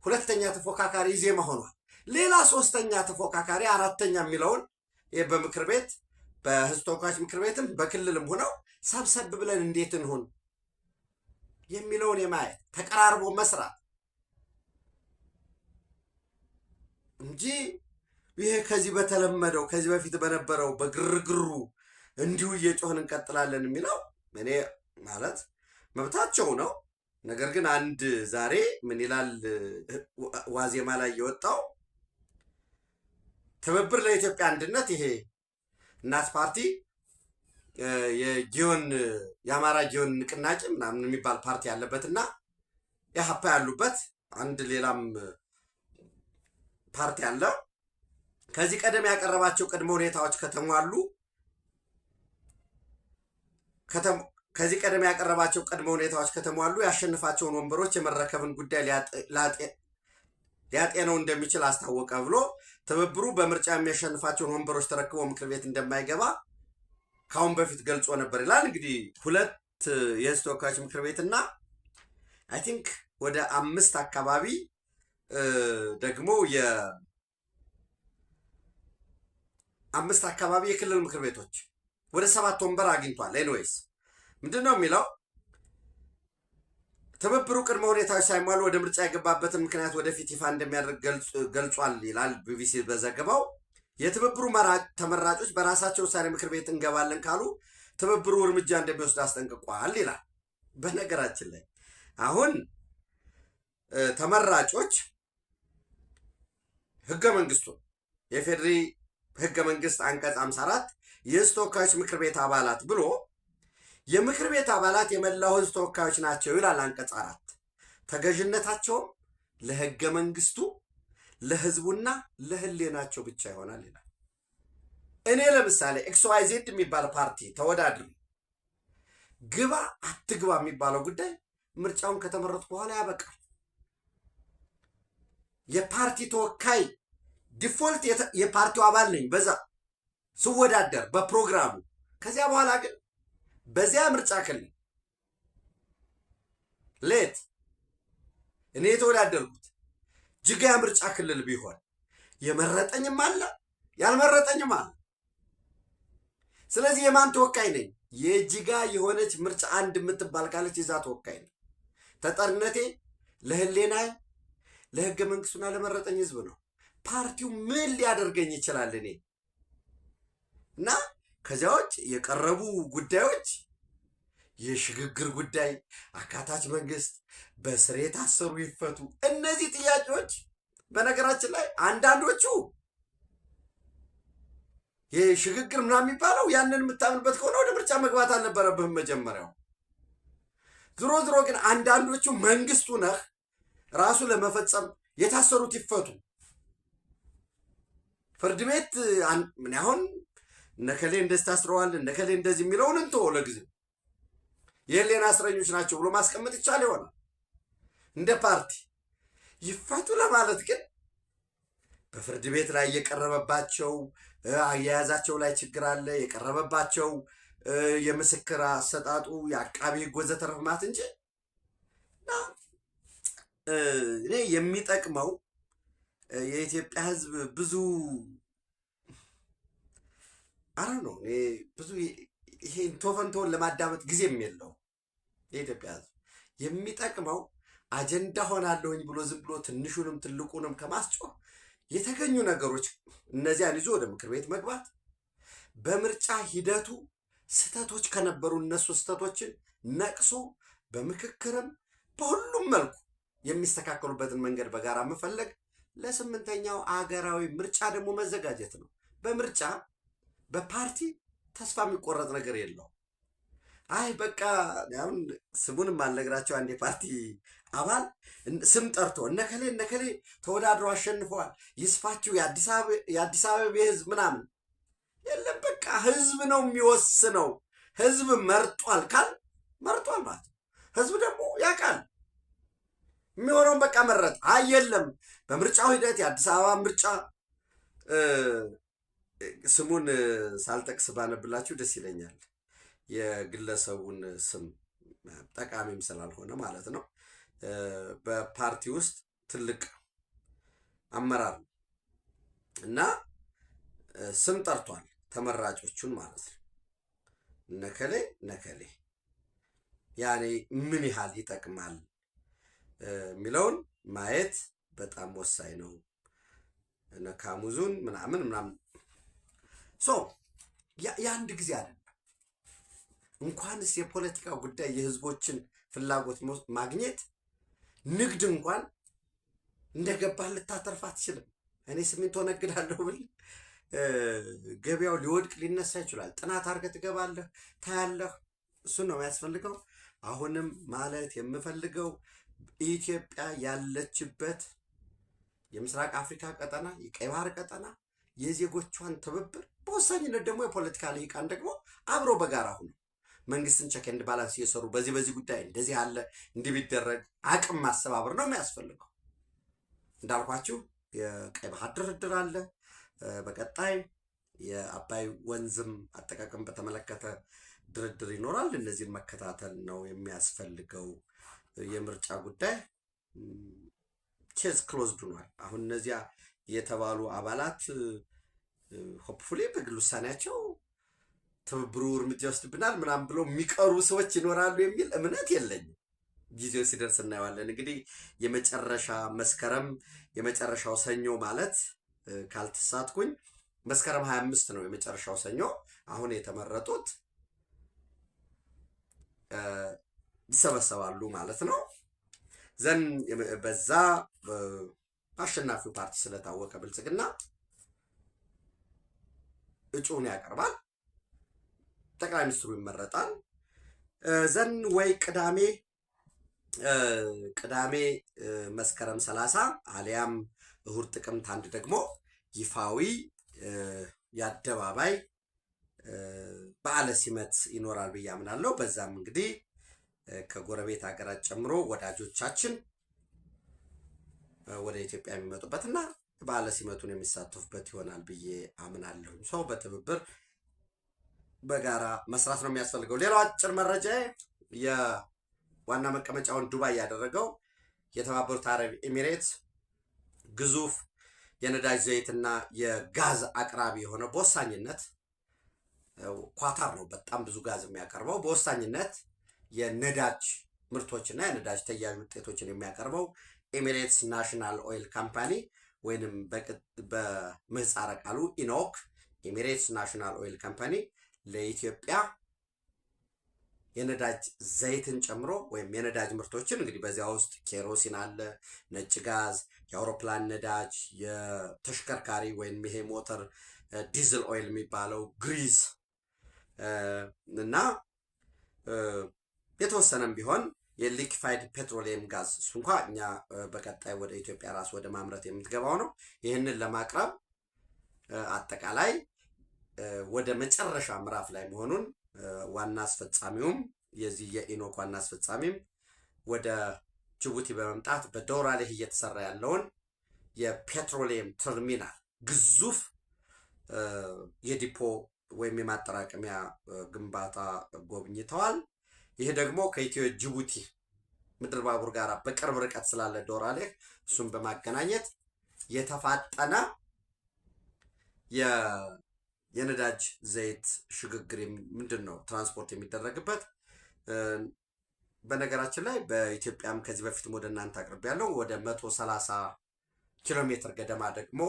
ሁለተኛ ተፎካካሪ ኢዜማ ሆኗል። ሌላ ሶስተኛ ተፎካካሪ አራተኛ የሚለውን በምክር ቤት በህዝብ ተወካዮች ምክር ቤትም በክልልም ሆነው ሰብሰብ ብለን እንዴት እንሁን የሚለውን የማየት ተቀራርቦ መስራት እንጂ ይሄ ከዚህ በተለመደው ከዚህ በፊት በነበረው በግርግሩ እንዲሁ እየጮህን እንቀጥላለን የሚለው እኔ ማለት መብታቸው ነው። ነገር ግን አንድ ዛሬ ምን ይላል ዋዜማ ላይ የወጣው ትብብር ለኢትዮጵያ አንድነት ይሄ እናት ፓርቲ የጊዮን የአማራ ጊዮን ንቅናቄ ምናምን የሚባል ፓርቲ ያለበትና የሀፓ ያሉበት አንድ ሌላም ፓርቲ አለ። ከዚህ ቀደም ያቀረባቸው ቅድመ ሁኔታዎች ከተሟሉ ያሸንፋቸውን ወንበሮች የመረከብን ጉዳይ ሊያጤነው እንደሚችል አስታወቀ ብሎ ትብብሩ በምርጫ የሚያሸንፋቸውን ወንበሮች ተረክቦ ምክር ቤት እንደማይገባ ካሁን በፊት ገልጾ ነበር ይላል። እንግዲህ 2 የህዝብ ተወካዮች ምክር ቤትና አይ ቲንክ ወደ 5 አካባቢ ደግሞ የ5 አካባቢ የክልል ምክር ቤቶች ወደ 7 ወንበር አግኝቷል። ኤኒዌይስ ምንድነው የሚለው ትብብሩ ቅድመ ሁኔታዎች ሳይሟሉ ወደ ምርጫ የገባበትን ምክንያት ወደፊት ይፋ እንደሚያደርግ ገልጿል ይላል ቢቢሲ በዘገባው። የትብብሩ ተመራጮች በራሳቸው ውሳኔ ምክር ቤት እንገባለን ካሉ ትብብሩ እርምጃ እንደሚወስድ አስጠንቅቋል ይላል። በነገራችን ላይ አሁን ተመራጮች ህገ መንግስቱ የፌዴሪ ህገ መንግስት አንቀጽ 54 የህዝብ ተወካዮች ምክር ቤት አባላት ብሎ የምክር ቤት አባላት የመላው ህዝብ ተወካዮች ናቸው ይላል አንቀጽ 4። ተገዥነታቸውም ለህገ መንግስቱ ለህዝቡና ለህሌናቸው ብቻ ይሆናል ይላል። እኔ ለምሳሌ XYZ የሚባል ፓርቲ ተወዳድሪ ግባ አትግባ የሚባለው ጉዳይ ምርጫውን ከተመረጡ በኋላ ያበቃል። የፓርቲ ተወካይ ዲፎልት የፓርቲው አባል ነኝ በዛ ስወዳደር በፕሮግራሙ። ከዚያ በኋላ ግን በዚያ ምርጫ ክልል ሌት እኔ የተወዳደርኩት ጅጋ ምርጫ ክልል ቢሆን የመረጠኝም አለ ያልመረጠኝም አለ። ስለዚህ የማን ተወካይ ነኝ? የጅጋ የሆነች ምርጫ 1 የምትባል ካለች የዛ ተወካይ ነኝ። ተጠርነቴ ለህሌና ለህገ መንግስቱና ለመረጠኝ ህዝብ ነው። ፓርቲው ምን ሊያደርገኝ ይችላል? እኔ እና ከዚያዎች የቀረቡ ጉዳዮች የሽግግር ጉዳይ፣ አካታች መንግስት፣ በስር የታሰሩ ይፈቱ። እነዚህ ጥያቄዎች በነገራችን ላይ አንዳንዶቹ የሽግግር ምናምን የሚባለው ያንን የምታምንበት ከሆነ ወደ ምርጫ መግባት አልነበረብህም መጀመሪያው። ዝሮ ግን አንዳንዶቹ መንግስቱ ነህ ራሱ ለመፈጸም የታሰሩት ይፈቱ። ፍርድ ቤት ምን አሁን እነከሌ እንደዚህ ታስረዋል እነከሌ እንደዚህ የሚለውን እንቶ ለጊዜው የህሊና እስረኞች ናቸው ብሎ ማስቀመጥ ይቻል ይሆናል። እንደ ፓርቲ ይፈቱ ለማለት ግን በፍርድ ቤት ላይ የቀረበባቸው አያያዛቸው ላይ ችግር አለ፣ የቀረበባቸው የምስክር አሰጣጡ የአቃቢ ህግ ወዘተረፈ ማለት እንጂ እኔ የሚጠቅመው የኢትዮጵያ ህዝብ ብዙ አረ ነው እኔ ብዙ ይሄ ቶፈንቶን ለማዳመጥ ጊዜም የለው። የኢትዮጵያ ህዝብ የሚጠቅመው አጀንዳ ሆናለሁኝ ብሎ ዝም ብሎ ትንሹንም ትልቁንም ከማስጮህ የተገኙ ነገሮች እነዚያን ይዞ ወደ ምክር ቤት መግባት፣ በምርጫ ሂደቱ ስህተቶች ከነበሩ እነሱ ስህተቶችን ነቅሶ በምክክርም በሁሉም መልኩ የሚስተካከሉበትን መንገድ በጋራ መፈለግ፣ ለስምንተኛው አገራዊ ምርጫ ደግሞ መዘጋጀት ነው። በምርጫ በፓርቲ ተስፋ የሚቆረጥ ነገር የለው። አይ በቃ አሁን ስሙንም አልነግራቸው አንድ የፓርቲ አባል ስም ጠርቶ እነከሌ ተወዳድሮ አሸንፈዋል ይስፋችሁ የአዲስ አበባ ህዝብ ምናምን የለም። በቃ ህዝብ ነው የሚወስነው። ህዝብ መርጧል ካል መርጧል ማለት ነው። ህዝብ ደግሞ ያውቃል የሚሆነውን በቃ መረጥ። አይ የለም በምርጫው ሂደት የአዲስ አበባ ምርጫ ስሙን ሳልጠቅስ ባነብላችሁ ደስ ይለኛል። የግለሰቡን ስም ጠቃሚም ስላልሆነ ማለት ነው። በፓርቲ ውስጥ ትልቅ አመራር እና ስም ጠርቷል ተመራጮቹን ማለት ነው። ነከሌ ያኔ ምን ያህል ይጠቅማል የሚለውን ማየት በጣም ወሳኝ ነው። ነካሙዙን ምናምን የአንድ ጊዜ አይደለም። እንኳንስ የፖለቲካ ጉዳይ የህዝቦችን ፍላጎት ማግኘት ንግድ እንኳን እንደገባህ ልታተርፍ አትችልም። እኔ ሲሚንቶ ነግዳለሁ ብል ገበያው ሊወድቅ ሊነሳ ይችላል። ጥናት አድርገህ ትገባለህ፣ ታያለህ። እሱ ነው የሚያስፈልገው። አሁንም ማለት የምፈልገው ኢትዮጵያ ያለችበት የምስራቅ አፍሪካ ቀጠና፣ የቀይ ባህር ቀጠና የዜጎቿን ትብብር በወሳኝነት ደግሞ የፖለቲካ ልሂቃን ደግሞ አብሮ በጋራ ሁኑ መንግስትን ቼክ ኤንድ ባላንስ እየሰሩ በዚህ ጉዳይ እንደዚህ አለ እንዲህ ቢደረግ አቅም ማስተባበር ነው የሚያስፈልገው። እንዳልኳችሁ የቀይ ባህር ድርድር አለ። በቀጣይ የአባይ ወንዝም አጠቃቀም በተመለከተ ድርድር ይኖራል። እነዚህን መከታተል ነው የሚያስፈልገው። የምርጫ ጉዳይ ኬዝ ክሎዝድ ሆኗል። አሁን እነዚያ የተባሉ አባላት ሆፕፉሊ በግል ውሳኔያቸው ትብብሩ እርምጃ ይወስድብናል ምናምን ብለው የሚቀሩ ሰዎች ይኖራሉ የሚል እምነት የለኝም። ጊዜው ሲደርስ እናየዋለን። እንግዲህ የመጨረሻ መስከረም የመጨረሻው ሰኞ ማለት ካልተሳትኩኝ መስከረም 25 ነው የመጨረሻው ሰኞ። አሁን የተመረጡት ይሰበሰባሉ ማለት ነው። ዘን በዛ አሸናፊው ፓርቲ ስለታወቀ ብልጽግና እጩን ያቀርባል። ጠቅላይ ሚኒስትሩ ይመረጣል። ዘን ወይ ቅዳሜ መስከረም 30 አሊያም እሁድ ጥቅምት 1 ደግሞ ይፋዊ የአደባባይ በዓለ ሲመት ይኖራል ብዬ አምናለሁ። በዛም እንግዲህ ከጎረቤት ሀገራት ጨምሮ ወዳጆቻችን ወደ ኢትዮጵያ የሚመጡበትና በዓለ ሲመቱን የሚሳተፉበት ይሆናል ብዬ አምናለሁ። ሰው በትብብር በጋራ መስራት ነው የሚያስፈልገው። ሌላው አጭር መረጃ የዋና መቀመጫውን ዱባይ ያደረገው የተባበሩት አረብ ኤሚሬትስ ግዙፍ የነዳጅ ዘይትና የጋዝ አቅራቢ የሆነ በወሳኝነት ኳታር ነው በጣም ብዙ ጋዝ የሚያቀርበው። በወሳኝነት የነዳጅ ምርቶችና የነዳጅ ተያያዥ ውጤቶችን የሚያቀርበው ኤሚሬትስ ናሽናል ኦይል ካምፓኒ ወይንም በምህጻረ ቃሉ ኢኖክ ኤሚሬትስ ናሽናል ኦይል ካምፓኒ ለኢትዮጵያ የነዳጅ ዘይትን ጨምሮ ወይም የነዳጅ ምርቶችን እንግዲህ በዚያ ውስጥ ኬሮሲን አለ፣ ነጭ ጋዝ፣ የአውሮፕላን ነዳጅ፣ የተሽከርካሪ ወይም ይሄ ሞተር ዲዝል ኦይል የሚባለው ግሪዝ እና የተወሰነም ቢሆን የሊክፋይድ ፔትሮሊየም ጋዝ እሱ እንኳ እኛ በቀጣይ ወደ ኢትዮጵያ ራስ ወደ ማምረት የምትገባው ነው። ይህንን ለማቅረብ አጠቃላይ ወደ መጨረሻ ምዕራፍ ላይ መሆኑን ዋና አስፈጻሚውም የዚህ የኢኖክ ዋና አስፈጻሚም ወደ ጅቡቲ በመምጣት በዶራ ላይ እየተሰራ ያለውን የፔትሮሊየም ተርሚናል ግዙፍ የዲፖ ወይም የማጠራቀሚያ ግንባታ ጎብኝተዋል። ይህ ደግሞ ከኢትዮ ጅቡቲ ምድር ባቡር ጋር በቅርብ ርቀት ስላለ ዶራሌህ እሱን በማገናኘት የተፋጠነ የነዳጅ ዘይት ሽግግር ምንድነው ትራንስፖርት የሚደረግበት። በነገራችን ላይ በኢትዮጵያም ከዚህ በፊትም ወደ እናንተ አቅርብ ያለው ወደ 130 ኪሎ ሜትር ገደማ ደግሞ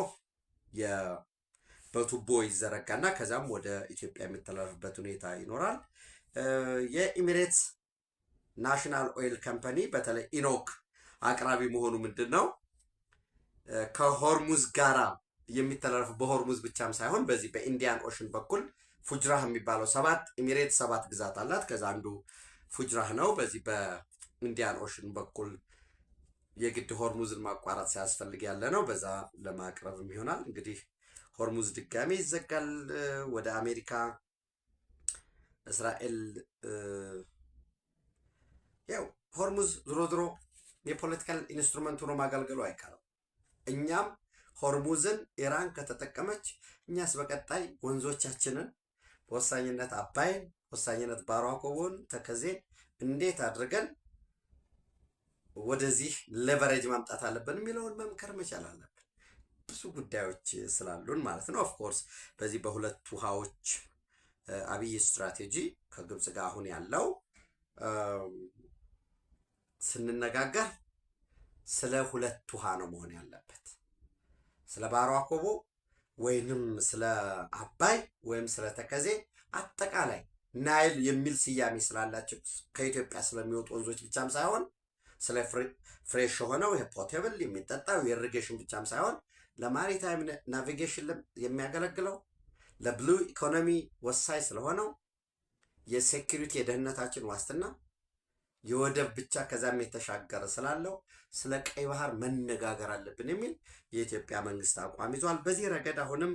በቱቦ ይዘረጋና ከዛም ወደ ኢትዮጵያ የሚተላለፍበት ሁኔታ ይኖራል። የኢሚሬትስ ናሽናል ኦይል ካምፓኒ በተለይ ኢኖክ አቅራቢ መሆኑ ምንድነው ከሆርሙዝ ጋራ የሚተላለፉ በሆርሙዝ ብቻም ሳይሆን በዚህ በኢንዲያን ኦሽን በኩል ፉጅራህ የሚባለው ኢሚሬትስ 7 ግዛት አላት። ከዛ አንዱ ፉጅራህ ነው። በዚህ በኢንዲያን ኦሽን በኩል የግድ ሆርሙዝን ማቋረጥ ሲያስፈልግ ያለ ነው። በዛ ለማቅረብም ይሆናል። እንግዲህ ሆርሙዝ ድጋሚ ይዘጋል። ወደ አሜሪካ እስራኤል ያው ሆርሙዝ ድሮ የፖለቲካል ኢንስትሩመንት ሆኖ ማገልገሉ አይቀርም። እኛም ሆርሙዝን ኢራን ከተጠቀመች እኛስ በቀጣይ ወንዞቻችንን በወሳኝነት አባይን፣ ወሳኝነት ባሮ አኮቦን፣ ተከዜን እንዴት አድርገን ወደዚህ ሌቨሬጅ ማምጣት አለብን የሚለውን መምከር መቻል አለብን። ብዙ ጉዳዮች ስላሉን ማለት ነው። ኦፍኮርስ በዚህ በሁለት ውሃዎች አብይ ስትራቴጂ ከግብጽ ጋር አሁን ያለው ስንነጋገር ስለ ሁለት ውሃ ነው መሆን ያለበት። ስለ ባሮ አኮቦ ወይንም ስለ አባይ ወይም ስለ ተከዜ አጠቃላይ ናይል የሚል ስያሜ ስላላቸው ከኢትዮጵያ ስለሚወጡ ወንዞች ብቻም ሳይሆን ስለ ፍሬሽ የሆነው ፖቴብል የሚጠጣው የኢሪጌሽን ብቻም ሳይሆን ለማሪታይም ናቪጌሽን የሚያገለግለው ለብሉ ኢኮኖሚ ወሳኝ ስለሆነው የሴኩሪቲ የደህንነታችን ዋስትና የወደብ ብቻ ከዛም የተሻገረ ስላለው ስለ ቀይ ባህር መነጋገር አለብን የሚል የኢትዮጵያ መንግስት አቋም ይዟል። በዚህ ረገድ አሁንም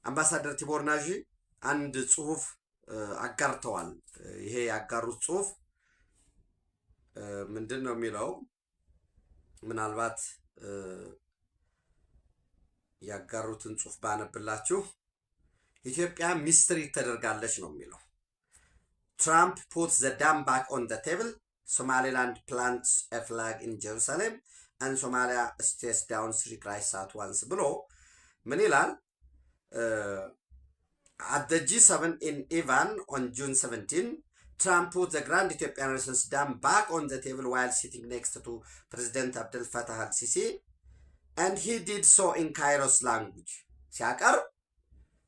አምባሳደር ቲቦር ናጂ አንድ ጽሁፍ አጋርተዋል። ይሄ ያጋሩት ጽሁፍ ምንድን ነው የሚለው? ምናልባት ያጋሩትን ጽሁፍ ባነብላችሁ ኢትዮጵያ ሚስትሪ ተደርጋለች ነው የሚለው። ትራምፕ puts the dam back on the table. Somaliland plants a flag in Jerusalem and Somalia stays down 3 crises at once ብሎ ምን ይላል? At the G7 in Ivan on June 17, Trump put the Grand Ethiopian Renaissance Dam back on the table while sitting next to President Abdel Fattah al-Sisi, and he did so in Cairo's language. ሲያቀርብ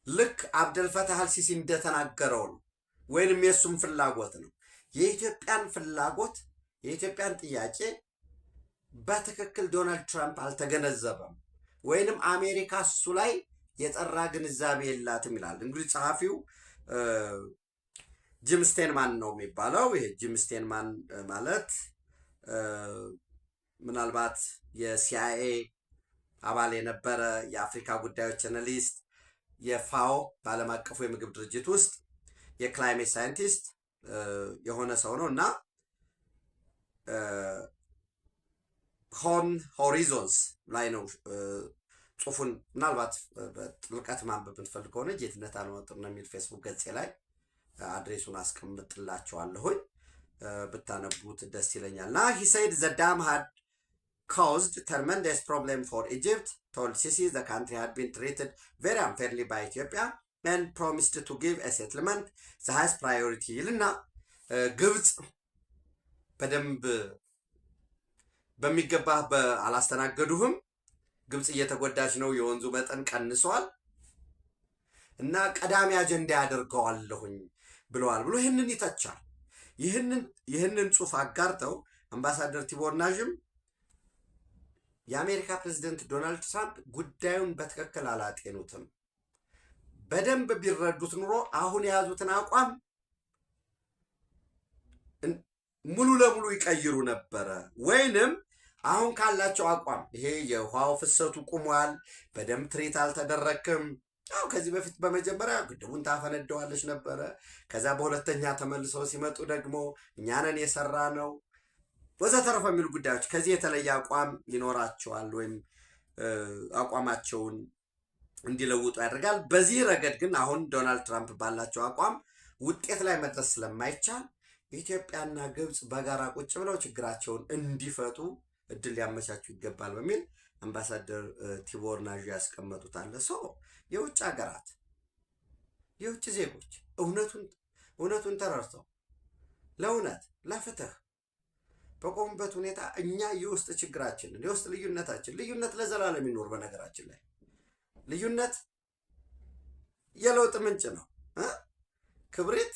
ልክ አብደል ፈታህ አልሲሲ እንደተናገረው ነው ወይንም የሱም ፍላጎት ነው። የኢትዮጵያን ፍላጎት የኢትዮጵያን ጥያቄ በትክክል ዶናልድ ትራምፕ አልተገነዘበም ወይንም አሜሪካ እሱ ላይ የጠራ ግንዛቤ የላትም ይላል። እንግዲህ ጸሐፊው ጂም ስቴንማን ነው የሚባለው። ይሄ ጂም ስቴንማን ማለት ምናልባት የሲአይኤ አባል የነበረ የአፍሪካ ጉዳዮች አናሊስት፣ የፋኦ በዓለም አቀፉ የምግብ ድርጅት ውስጥ የክላይሜት ሳይንቲስት የሆነ ሰው ነው እና ሆሪዞንስ ላይ ነው ጽሁፉን ምናልባት በጥልቀት ማንበብ ብትፈልጉ ከሆነ ጌትነት አለማጥር ነው የሚል ፌስቡክ ገጼ ላይ አድሬሱን አስቀምጥላችኋለሁኝ ብታነቡት ደስ ይለኛል። እና he said the dam had caused tremendous problem for Egypt, told Sisi the country had been treated very unfairly by Ethiopia and promised to give a settlement the highest priority ይልና ግብጽ በደንብ በሚገባ አላስተናገዱህም፣ ግብጽ እየተጎዳች ነው፣ የወንዙ መጠን ቀንሷል እና ቀዳሚ አጀንዳ ያደርገዋለሁኝ ብለዋል ብሎ ይህንን ይተቻል። ይህንን ጽሑፍ አጋርተው አምባሳደር ቲቦር ናዥም የአሜሪካ ፕሬዝደንት ዶናልድ ትራምፕ ጉዳዩን በትክክል አላጤኑትም፣ በደንብ ቢረዱት ኑሮ አሁን የያዙትን አቋም ሙሉ ለሙሉ ይቀይሩ ነበረ። ወይንም አሁን ካላቸው አቋም ይሄ የውሃው ፍሰቱ ቁሟል፣ በደንብ ትሪት አልተደረክም፣ ያው ከዚህ በፊት በመጀመሪያ ግድቡን ታፈነደዋለች ነበረ፣ ከዛ በሁለተኛ ተመልሰው ሲመጡ ደግሞ እኛንን የሰራ ነው ወዘተረፈ የሚሉ ጉዳዮች ከዚህ የተለየ አቋም ይኖራቸዋል ወይም አቋማቸውን እንዲለውጡ ያደርጋል። በዚህ ረገድ ግን አሁን ዶናልድ ትራምፕ ባላቸው አቋም ውጤት ላይ መድረስ ስለማይቻል ኢትዮጵያና ግብጽ በጋራ ቁጭ ብለው ችግራቸውን እንዲፈቱ እድል ሊያመቻቹ ይገባል በሚል አምባሳደር ቲቦር ናዥ ያስቀመጡት አለ። የውጭ ሀገራት የውጭ ዜጎች እውነቱን ተረድተው ለእውነት ለፍትህ በቆሙበት ሁኔታ እኛ የውስጥ ችግራችንን የውስጥ ልዩነት ለዘላለም ይኖር። በነገራችን ላይ ልዩነት የለውጥ ምንጭ ነው። ክብሪት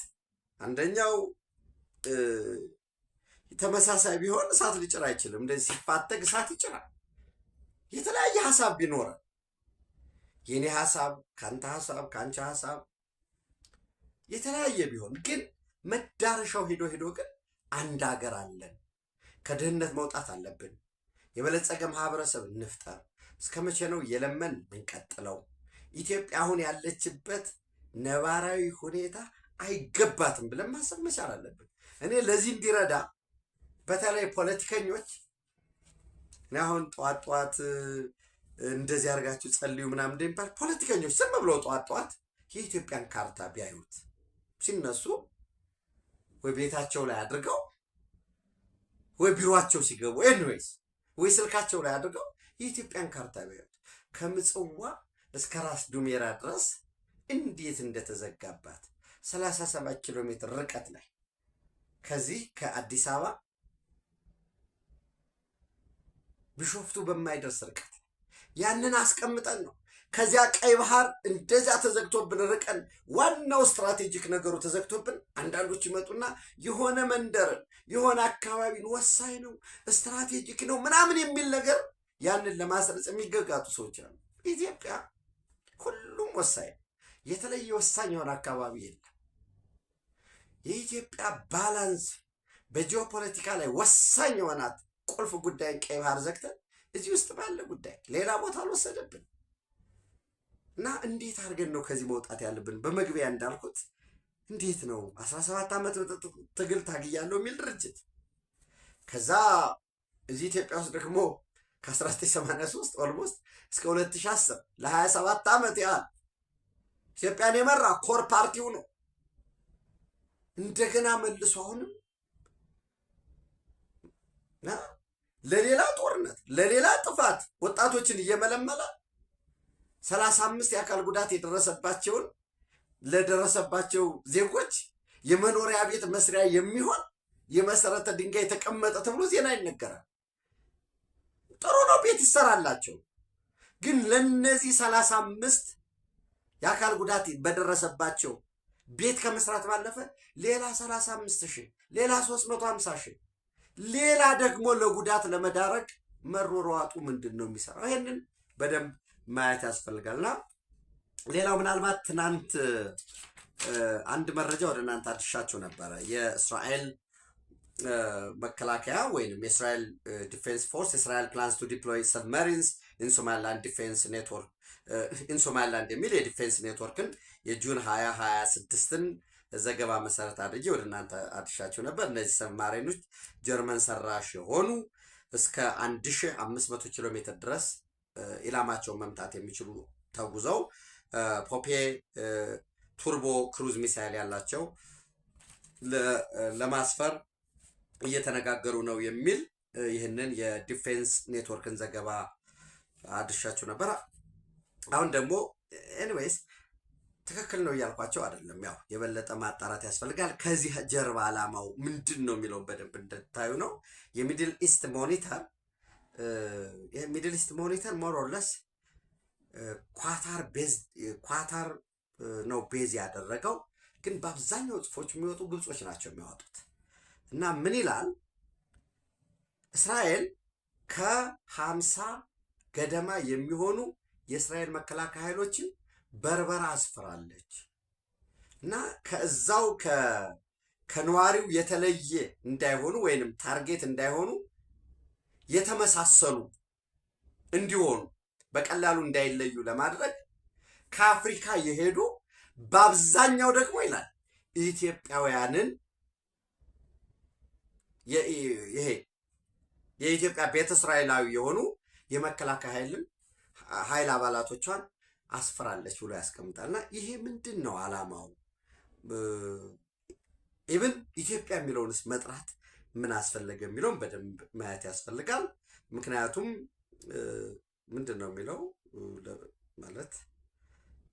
አንደኛው ተመሳሳይ ቢሆን እሳት ሊጭር አይችልም። እንደዚህ ሲፋተግ እሳት ይጭራል። የተለያየ ሀሳብ ቢኖረን የኔ ሀሳብ ካንተ ሀሳብ ካንቺ ሀሳብ የተለያየ ቢሆን ግን መዳረሻው ሄዶ ግን አንድ ሀገር አለን። ከድህነት መውጣት አለብን። የበለጸገ ማህበረሰብ እንፍጠር። እስከ መቼ ነው የለመን እንቀጥለው? ኢትዮጵያ አሁን ያለችበት ነባራዊ ሁኔታ አይገባትም ብለን ማሰብ መቻል አለብን። እኔ ለዚህ እንዲረዳ በተለይ ፖለቲከኞች አሁን ጠዋት እንደዚህ አድርጋችሁ ጸልዩ ምናምን እንደሚባል ፖለቲከኞች ዝም ብለው ጠዋት የኢትዮጵያን ካርታ ቢያዩት ሲነሱ ወይ ቤታቸው ላይ አድርገው ወይ ቢሮአቸው ሲገቡ ኤኒዌይስ ወይ ስልካቸው ላይ አድርገው የኢትዮጵያን ካርታ ቢያዩት ከምጽዋ እስከ ራስ ዱሜራ ድረስ እንዴት እንደተዘጋባት 37 ኪሎ ሜትር ርቀት ላይ ከዚህ ከአዲስ አበባ ቢሾፍቱ በማይደርስ ርቀት ያንን አስቀምጠን ነው ከዚያ ቀይ ባህር እንደዛ ተዘግቶብን ርቀን ዋናው ስትራቴጂክ ነገሩ ተዘግቶብን አንዳንዶች ይመጡና የሆነ መንደርን የሆነ አካባቢን ወሳኝ ነው ስትራቴጂክ ነው ምናምን የሚል ነገር ያንን ለማስረጽ የሚገጋጡ ሰዎች አሉ። ኢትዮጵያ ሁሉም ወሳኝ የተለየ ወሳኝ የሆነ አካባቢ የለም። የኢትዮጵያ ባላንስ በጂኦፖለቲካ ላይ ወሳኝ የሆናት ቁልፍ ጉዳይ ቀይ ባህር ዘግተን እዚህ ውስጥ ባለ ጉዳይ ሌላ ቦታ አልወሰደብን እና እንዴት አድርገን ነው ከዚህ መውጣት ያለብን? በመግቢያ እንዳልኩት እንዴት ነው 17 ዓመት ትግል ታግያለሁ የሚል ድርጅት ከዛ እዚህ ኢትዮጵያ ውስጥ ደግሞ ከ1983 ኦልሞስት እስከ 2010 ለ27 ዓመት ያህል ኢትዮጵያን የመራ ኮር ፓርቲው ነው። እንደገና መልሶ አሁንም ለሌላ ጦርነት ለሌላ ጥፋት ወጣቶችን እየመለመለ 35 የአካል ጉዳት የደረሰባቸውን ለደረሰባቸው ዜጎች የመኖሪያ ቤት መስሪያ የሚሆን የመሰረተ ድንጋይ የተቀመጠ ተብሎ ዜና ይነገራል። ጥሩ ነው፣ ቤት ይሰራላቸው። ግን ለነዚህ 35 የአካል ጉዳት በደረሰባቸው ቤት ከመስራት ባለፈ ሌላ 35,000 ሌላ 350,000 ሌላ ደግሞ ለጉዳት ለመዳረግ መሮሯጡ ምንድን ነው የሚሰራው? ይሄንን በደንብ ማየት ያስፈልጋልና ሌላው ምናልባት ትናንት አንድ መረጃ ወደ እናንተ አድርሻችሁ ነበረ። የእስራኤል መከላከያ ወይንም የእስራኤል ዲፌንስ ፎርስ እስራኤል ፕላንስ ቱ ዲፕሎይ ሰብመሪንስ ኢን ሶማሊላንድ ዲፌንስ ኔትወርክ ኢን ሶማሊላንድ የሚል የዲፌንስ ኔትወርክን የጁን 2026ን ዘገባ መሰረት አድርጌ ወደ እናንተ አድርሻችሁ ነበር። እነዚህ ሰብማሪኖች ጀርመን ሰራሽ የሆኑ እስከ 1500 ኪሎ ሜትር ድረስ ኢላማቸውን መምታት የሚችሉ ተጉዘው ፖፔ ቱርቦ ክሩዝ ሚሳይል ያላቸው ለማስፈር እየተነጋገሩ ነው የሚል ይህንን የዲፌንስ ኔትወርክን ዘገባ አድርሻችሁ ነበር። አሁን ደግሞ ኤኒዌይስ ትክክል ነው እያልኳቸው አይደለም። ያው የበለጠ ማጣራት ያስፈልጋል። ከዚህ ጀርባ ዓላማው ምንድን ነው የሚለውን በደንብ እንድታዩ ነው። የሚድል ኢስት ሞኒተር ሞር ኦር ለስ ኳታር ነው ቤዝ ያደረገው፣ ግን በአብዛኛው ጽፎች የሚወጡ ግብጾች ናቸው የሚያወጡት። እና ምን ይላል? እስራኤል ከ50 ገደማ የሚሆኑ የእስራኤል መከላከያ ኃይሎችን በርበራ አስፍራለች እና ከዛው ከነዋሪው የተለየ እንዳይሆኑ ወይንም ታርጌት እንዳይሆኑ የተመሳሰሉ እንዲሆኑ በቀላሉ እንዳይለዩ ለማድረግ ከአፍሪካ የሄዱ በአብዛኛው ደግሞ ይላል ኢትዮጵያውያንን ይሄ የኢትዮጵያ ቤተ እስራኤላዊ የሆኑ የመከላከያ ኃይል አባላቶቿን አስፈራለች ብሎ ያስቀምጣልና ይሄ ምንድን ነው ዓላማው? ኢቭን ኢትዮጵያ የሚለውንስ መጥራት ምን አስፈለገ የሚለውን በደንብ ማየት ያስፈልጋል። ምክንያቱም ምንድን ነው የሚለው ማለት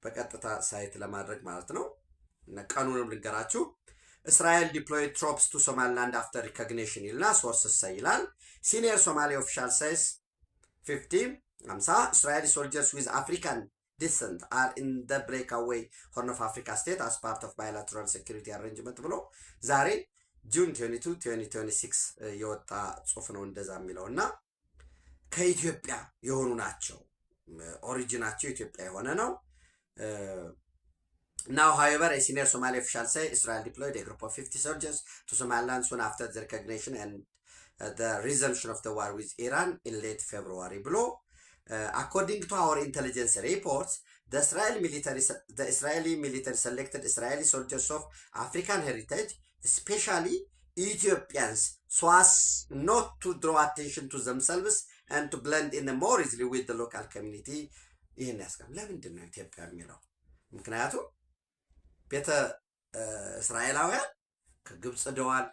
በቀጥታ ሳይት ለማድረግ ማለት ነው። ቀኑንም ልንገራችሁ። እስራኤል ዲፕሎይድ ትሮፕስ ቱ ሶማሊላንድ አፍተር ሪኮግኒሽን ይልና ሶርስስ ይላል። ሲኒየር ሶማሊ ኦፊሻል ሳይስ 50 እስራኤሊ ሶልጀርስ ዊዝ አፍሪካን ዲሰንት አር ኢን ደ ብሬክአዌይ ሆርን ኦፍ አፍሪካ ስቴት አስ ፓርት ኦፍ ባይላተራል ሴኩሪቲ አሬንጅመንት ብሎ ዛሬ ጁን 22 2026 የወጣ ጽሁፍ ነው እንደዛ የሚለው እና ከኢትዮጵያ የሆኑ ናቸው። ኦሪጂናቸው ኢትዮጵያ የሆነ ነው። Now, however, a senior Somali official say Israel deployed a group of 50 soldiers to Somaliland soon after the recognition and the resumption of the war with Iran in late February. Below, according to our intelligence reports, the Israeli military selected Israeli soldiers of African heritage, especially Ethiopians, so as not to draw attention to themselves and to blend in more easily with the local community. ይህን ያስቀም ለምንድን ነው ኢትዮጵያ የሚለው? ምክንያቱም ቤተ እስራኤላውያን ከግብፅ ደዋል፣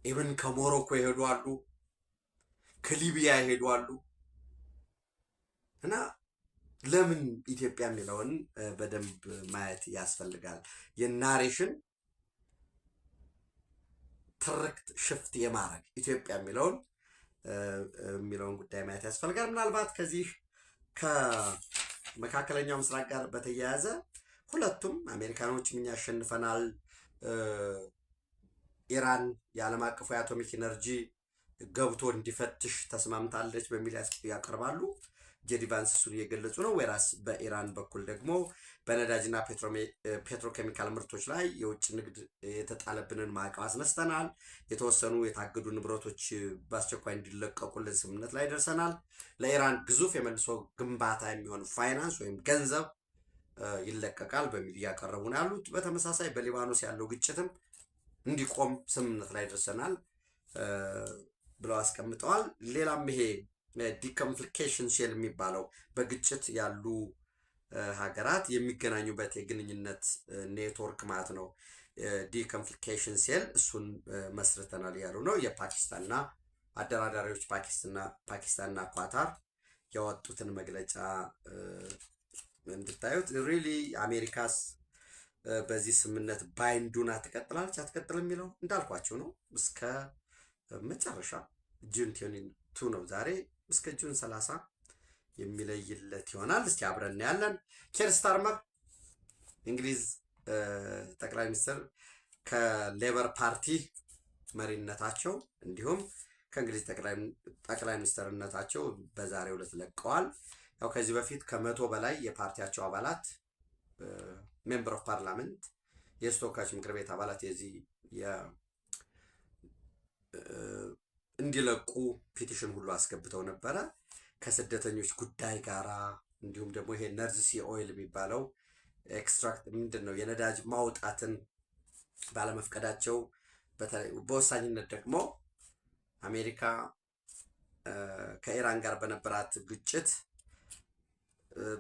ኢብን ከሞሮኮ ይሄዱ አሉ፣ ከሊቢያ ይሄዱ አሉ እና ለምን ኢትዮጵያ የሚለውን በደንብ ማየት ያስፈልጋል። የናሬሽን ትርክት ሽፍት የማድረግ ኢትዮጵያ የሚለውን ጉዳይ ማየት ያስፈልጋል። ምናልባት ከዚህ ከመካከለኛው ምስራቅ ጋር በተያያዘ ሁለቱም አሜሪካኖች ምን ያሸንፈናል፣ ኢራን የዓለም አቀፉ የአቶሚክ ኢነርጂ ገብቶ እንዲፈትሽ ተስማምታለች በሚል ያቀርባሉ። ጄዲ ቫንስ እሱን እየገለጹ ነው። ወይራስ በኢራን በኩል ደግሞ በነዳጅና ፔትሮኬሚካል ምርቶች ላይ የውጭ ንግድ የተጣለብንን ማዕቀብ አስነስተናል፣ የተወሰኑ የታገዱ ንብረቶች በአስቸኳይ እንዲለቀቁልን ስምምነት ላይ ደርሰናል፣ ለኢራን ግዙፍ የመልሶ ግንባታ የሚሆን ፋይናንስ ወይም ገንዘብ ይለቀቃል በሚል እያቀረቡ ነው ያሉት። በተመሳሳይ በሊባኖስ ያለው ግጭትም እንዲቆም ስምምነት ላይ ደርሰናል ብለው አስቀምጠዋል። ሌላም ይሄ ዲኮንፍሊኬሽን ሴል የሚባለው በግጭት ያሉ ሀገራት የሚገናኙበት የግንኙነት ኔትወርክ ማለት ነው። ዲኮንፍሊኬሽን ሴል እሱን መስርተናል ያሉ ነው። የፓኪስታንና አደራዳሪዎች ፓኪስታንና ኳታር ያወጡትን መግለጫ እንድታዩት። ሪሊ አሜሪካስ በዚህ ስምምነት ባይንዱና ትቀጥላለች አትቀጥልም የሚለው እንዳልኳቸው ነው። እስከ መጨረሻ ጁን 22 ነው ዛሬ፣ እስከ ጁን 30 የሚለይለት ይሆናል። እስቲ አብረን ያለን ኬር ስታርመር እንግሊዝ ጠቅላይ ሚኒስትር ከሌበር ፓርቲ መሪነታቸው እንዲሁም ከእንግሊዝ ጠቅላይ ሚኒስትርነታቸው በዛሬው ዕለት ለቀዋል። ያው ከዚህ በፊት ከ100 በላይ የፓርቲያቸው አባላት ሜምበር ኦፍ ፓርላመንት የተወካዮች ምክር ቤት አባላት የዚህ እንዲለቁ ፒቲሽን ሁሉ አስገብተው ነበረ ከስደተኞች ጉዳይ ጋራ። እንዲሁም ደግሞ ይሄ ነርዝ ሲ ኦይል የሚባለው ኤክስትራክት ምንድን ነው የነዳጅ ማውጣትን ባለመፍቀዳቸው፣ በወሳኝነት ደግሞ አሜሪካ ከኢራን ጋር በነበራት ግጭት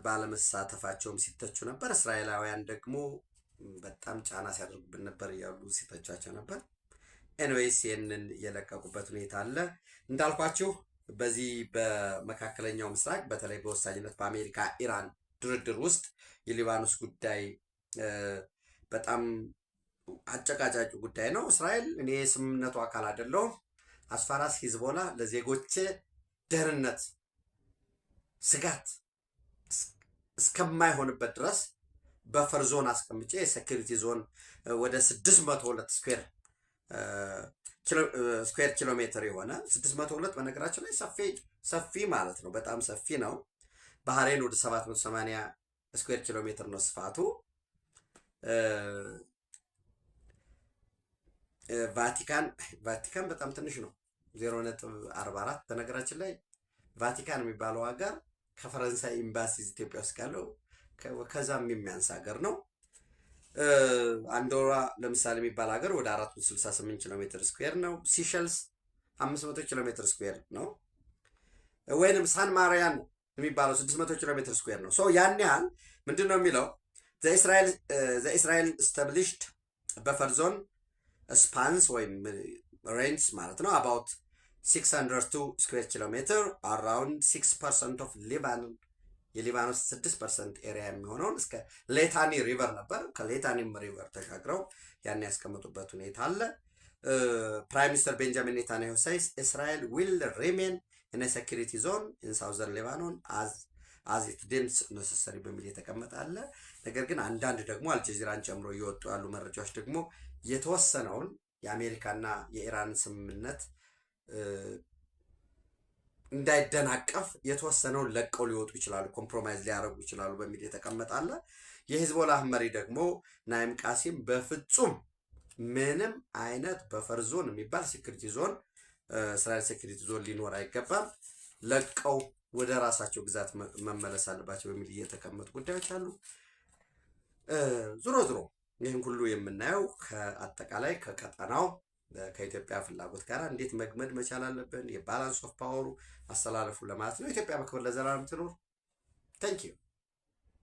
ባለመሳተፋቸውም ሲተቹ ነበር። እስራኤላውያን ደግሞ በጣም ጫና ሲያደርጉብን ነበር እያሉ ሲተቻቸው ነበር። ኤንዌይስ ይህንን የለቀቁበት ሁኔታ አለ። እንዳልኳችሁ በዚህ በመካከለኛው ምስራቅ በተለይ በወሳኝነት በአሜሪካ ኢራን ድርድር ውስጥ የሊባኖስ ጉዳይ በጣም አጨቃጫቂ ጉዳይ ነው። እስራኤል እኔ የስምምነቱ አካል አይደለሁም፣ አስፋራስ ሂዝቦላ ለዜጎቼ ደህንነት ስጋት እስከማይሆንበት ድረስ በፈር ዞን አስቀምጬ የሴኩሪቲ ዞን ወደ 602 ስኩዌር ኪሎ ሜትር የሆነ 602 በነገራችን ላይ ሰፊ ማለት ነው። በጣም ሰፊ ነው። ባህሬን ወደ 780 ስኩዌር ኪሎ ሜትር ነው ስፋቱ። ቫቲካን በጣም ትንሽ ነው 0.44። በነገራችን ላይ ቫቲካን የሚባለው ሀገር ከፈረንሳይ ኤምባሲ ኢትዮጵያ ውስጥ ያለው ከዛም የሚያንስ ሀገር ነው። አንዶራ ለምሳሌ የሚባል ሀገር ወደ 468 ኪሎ ሜትር ስኩዌር ነው። ሲሸልስ 500 ኪሎ ሜትር ስኩዌር ነው። ወይንም ሳን ማሪያን የሚባለው 600 ኪሎ ሜትር ስኩዌር ነው። ያን ያህል ምንድን ነው የሚለው ዘ እስራኤል ስታብሊሽድ በፈር ዞን ስፓንስ ወይም ሬንጅ ማለት ነው አባውት 602 ስኩዌር ኪሎ ሜትር አራውንድ 6% ኦፍ ሊባኖን የሊባኖስ 6% ኤሪያ የሚሆነውን እስከ ሌታኒ ሪቨር ነበር። ከሌታኒም ሪቨር ተሻግረው ያን ያስቀመጡበት ሁኔታ አለ። ፕራይም ሚኒስተር ቤንጃሚን ኔታንያሁ ሳይስ እስራኤል ዊል ሪሜን ኢን ሴኩሪቲ ዞን ኢን ሳውዘርን ሌባኖን አዝ ኢት ዲምስ ነሰሰሪ በሚል የተቀመጠ አለ። ነገር ግን አንዳንድ ደግሞ አልጀዚራን ጨምሮ እየወጡ ያሉ መረጃዎች ደግሞ የተወሰነውን የአሜሪካና የኢራን ስምምነት እንዳይደናቀፍ የተወሰነውን ለቀው ሊወጡ ይችላሉ፣ ኮምፕሮማይዝ ሊያደርጉ ይችላሉ በሚል የተቀመጠ አለ። የሂዝቦላህ መሪ ደግሞ ናይም ቃሲም በፍጹም ምንም አይነት በፈር ዞን የሚባል ሴኩሪቲ ዞን እስራኤል ሴኩሪቲ ዞን ሊኖር አይገባም፣ ለቀው ወደ ራሳቸው ግዛት መመለስ አለባቸው በሚል የተቀመጡ ጉዳዮች አሉ። ዞሮ ዞሮ ይህን ሁሉ የምናየው ከአጠቃላይ ከቀጠናው ከኢትዮጵያ ፍላጎት ጋር እንዴት መግመድ መቻል አለብን፣ የባላንስ ኦፍ ፓወሩ አስተላለፉ ለማለት ነው። ኢትዮጵያ በክብር ለዘላለም ትኑር። ታንኪዩ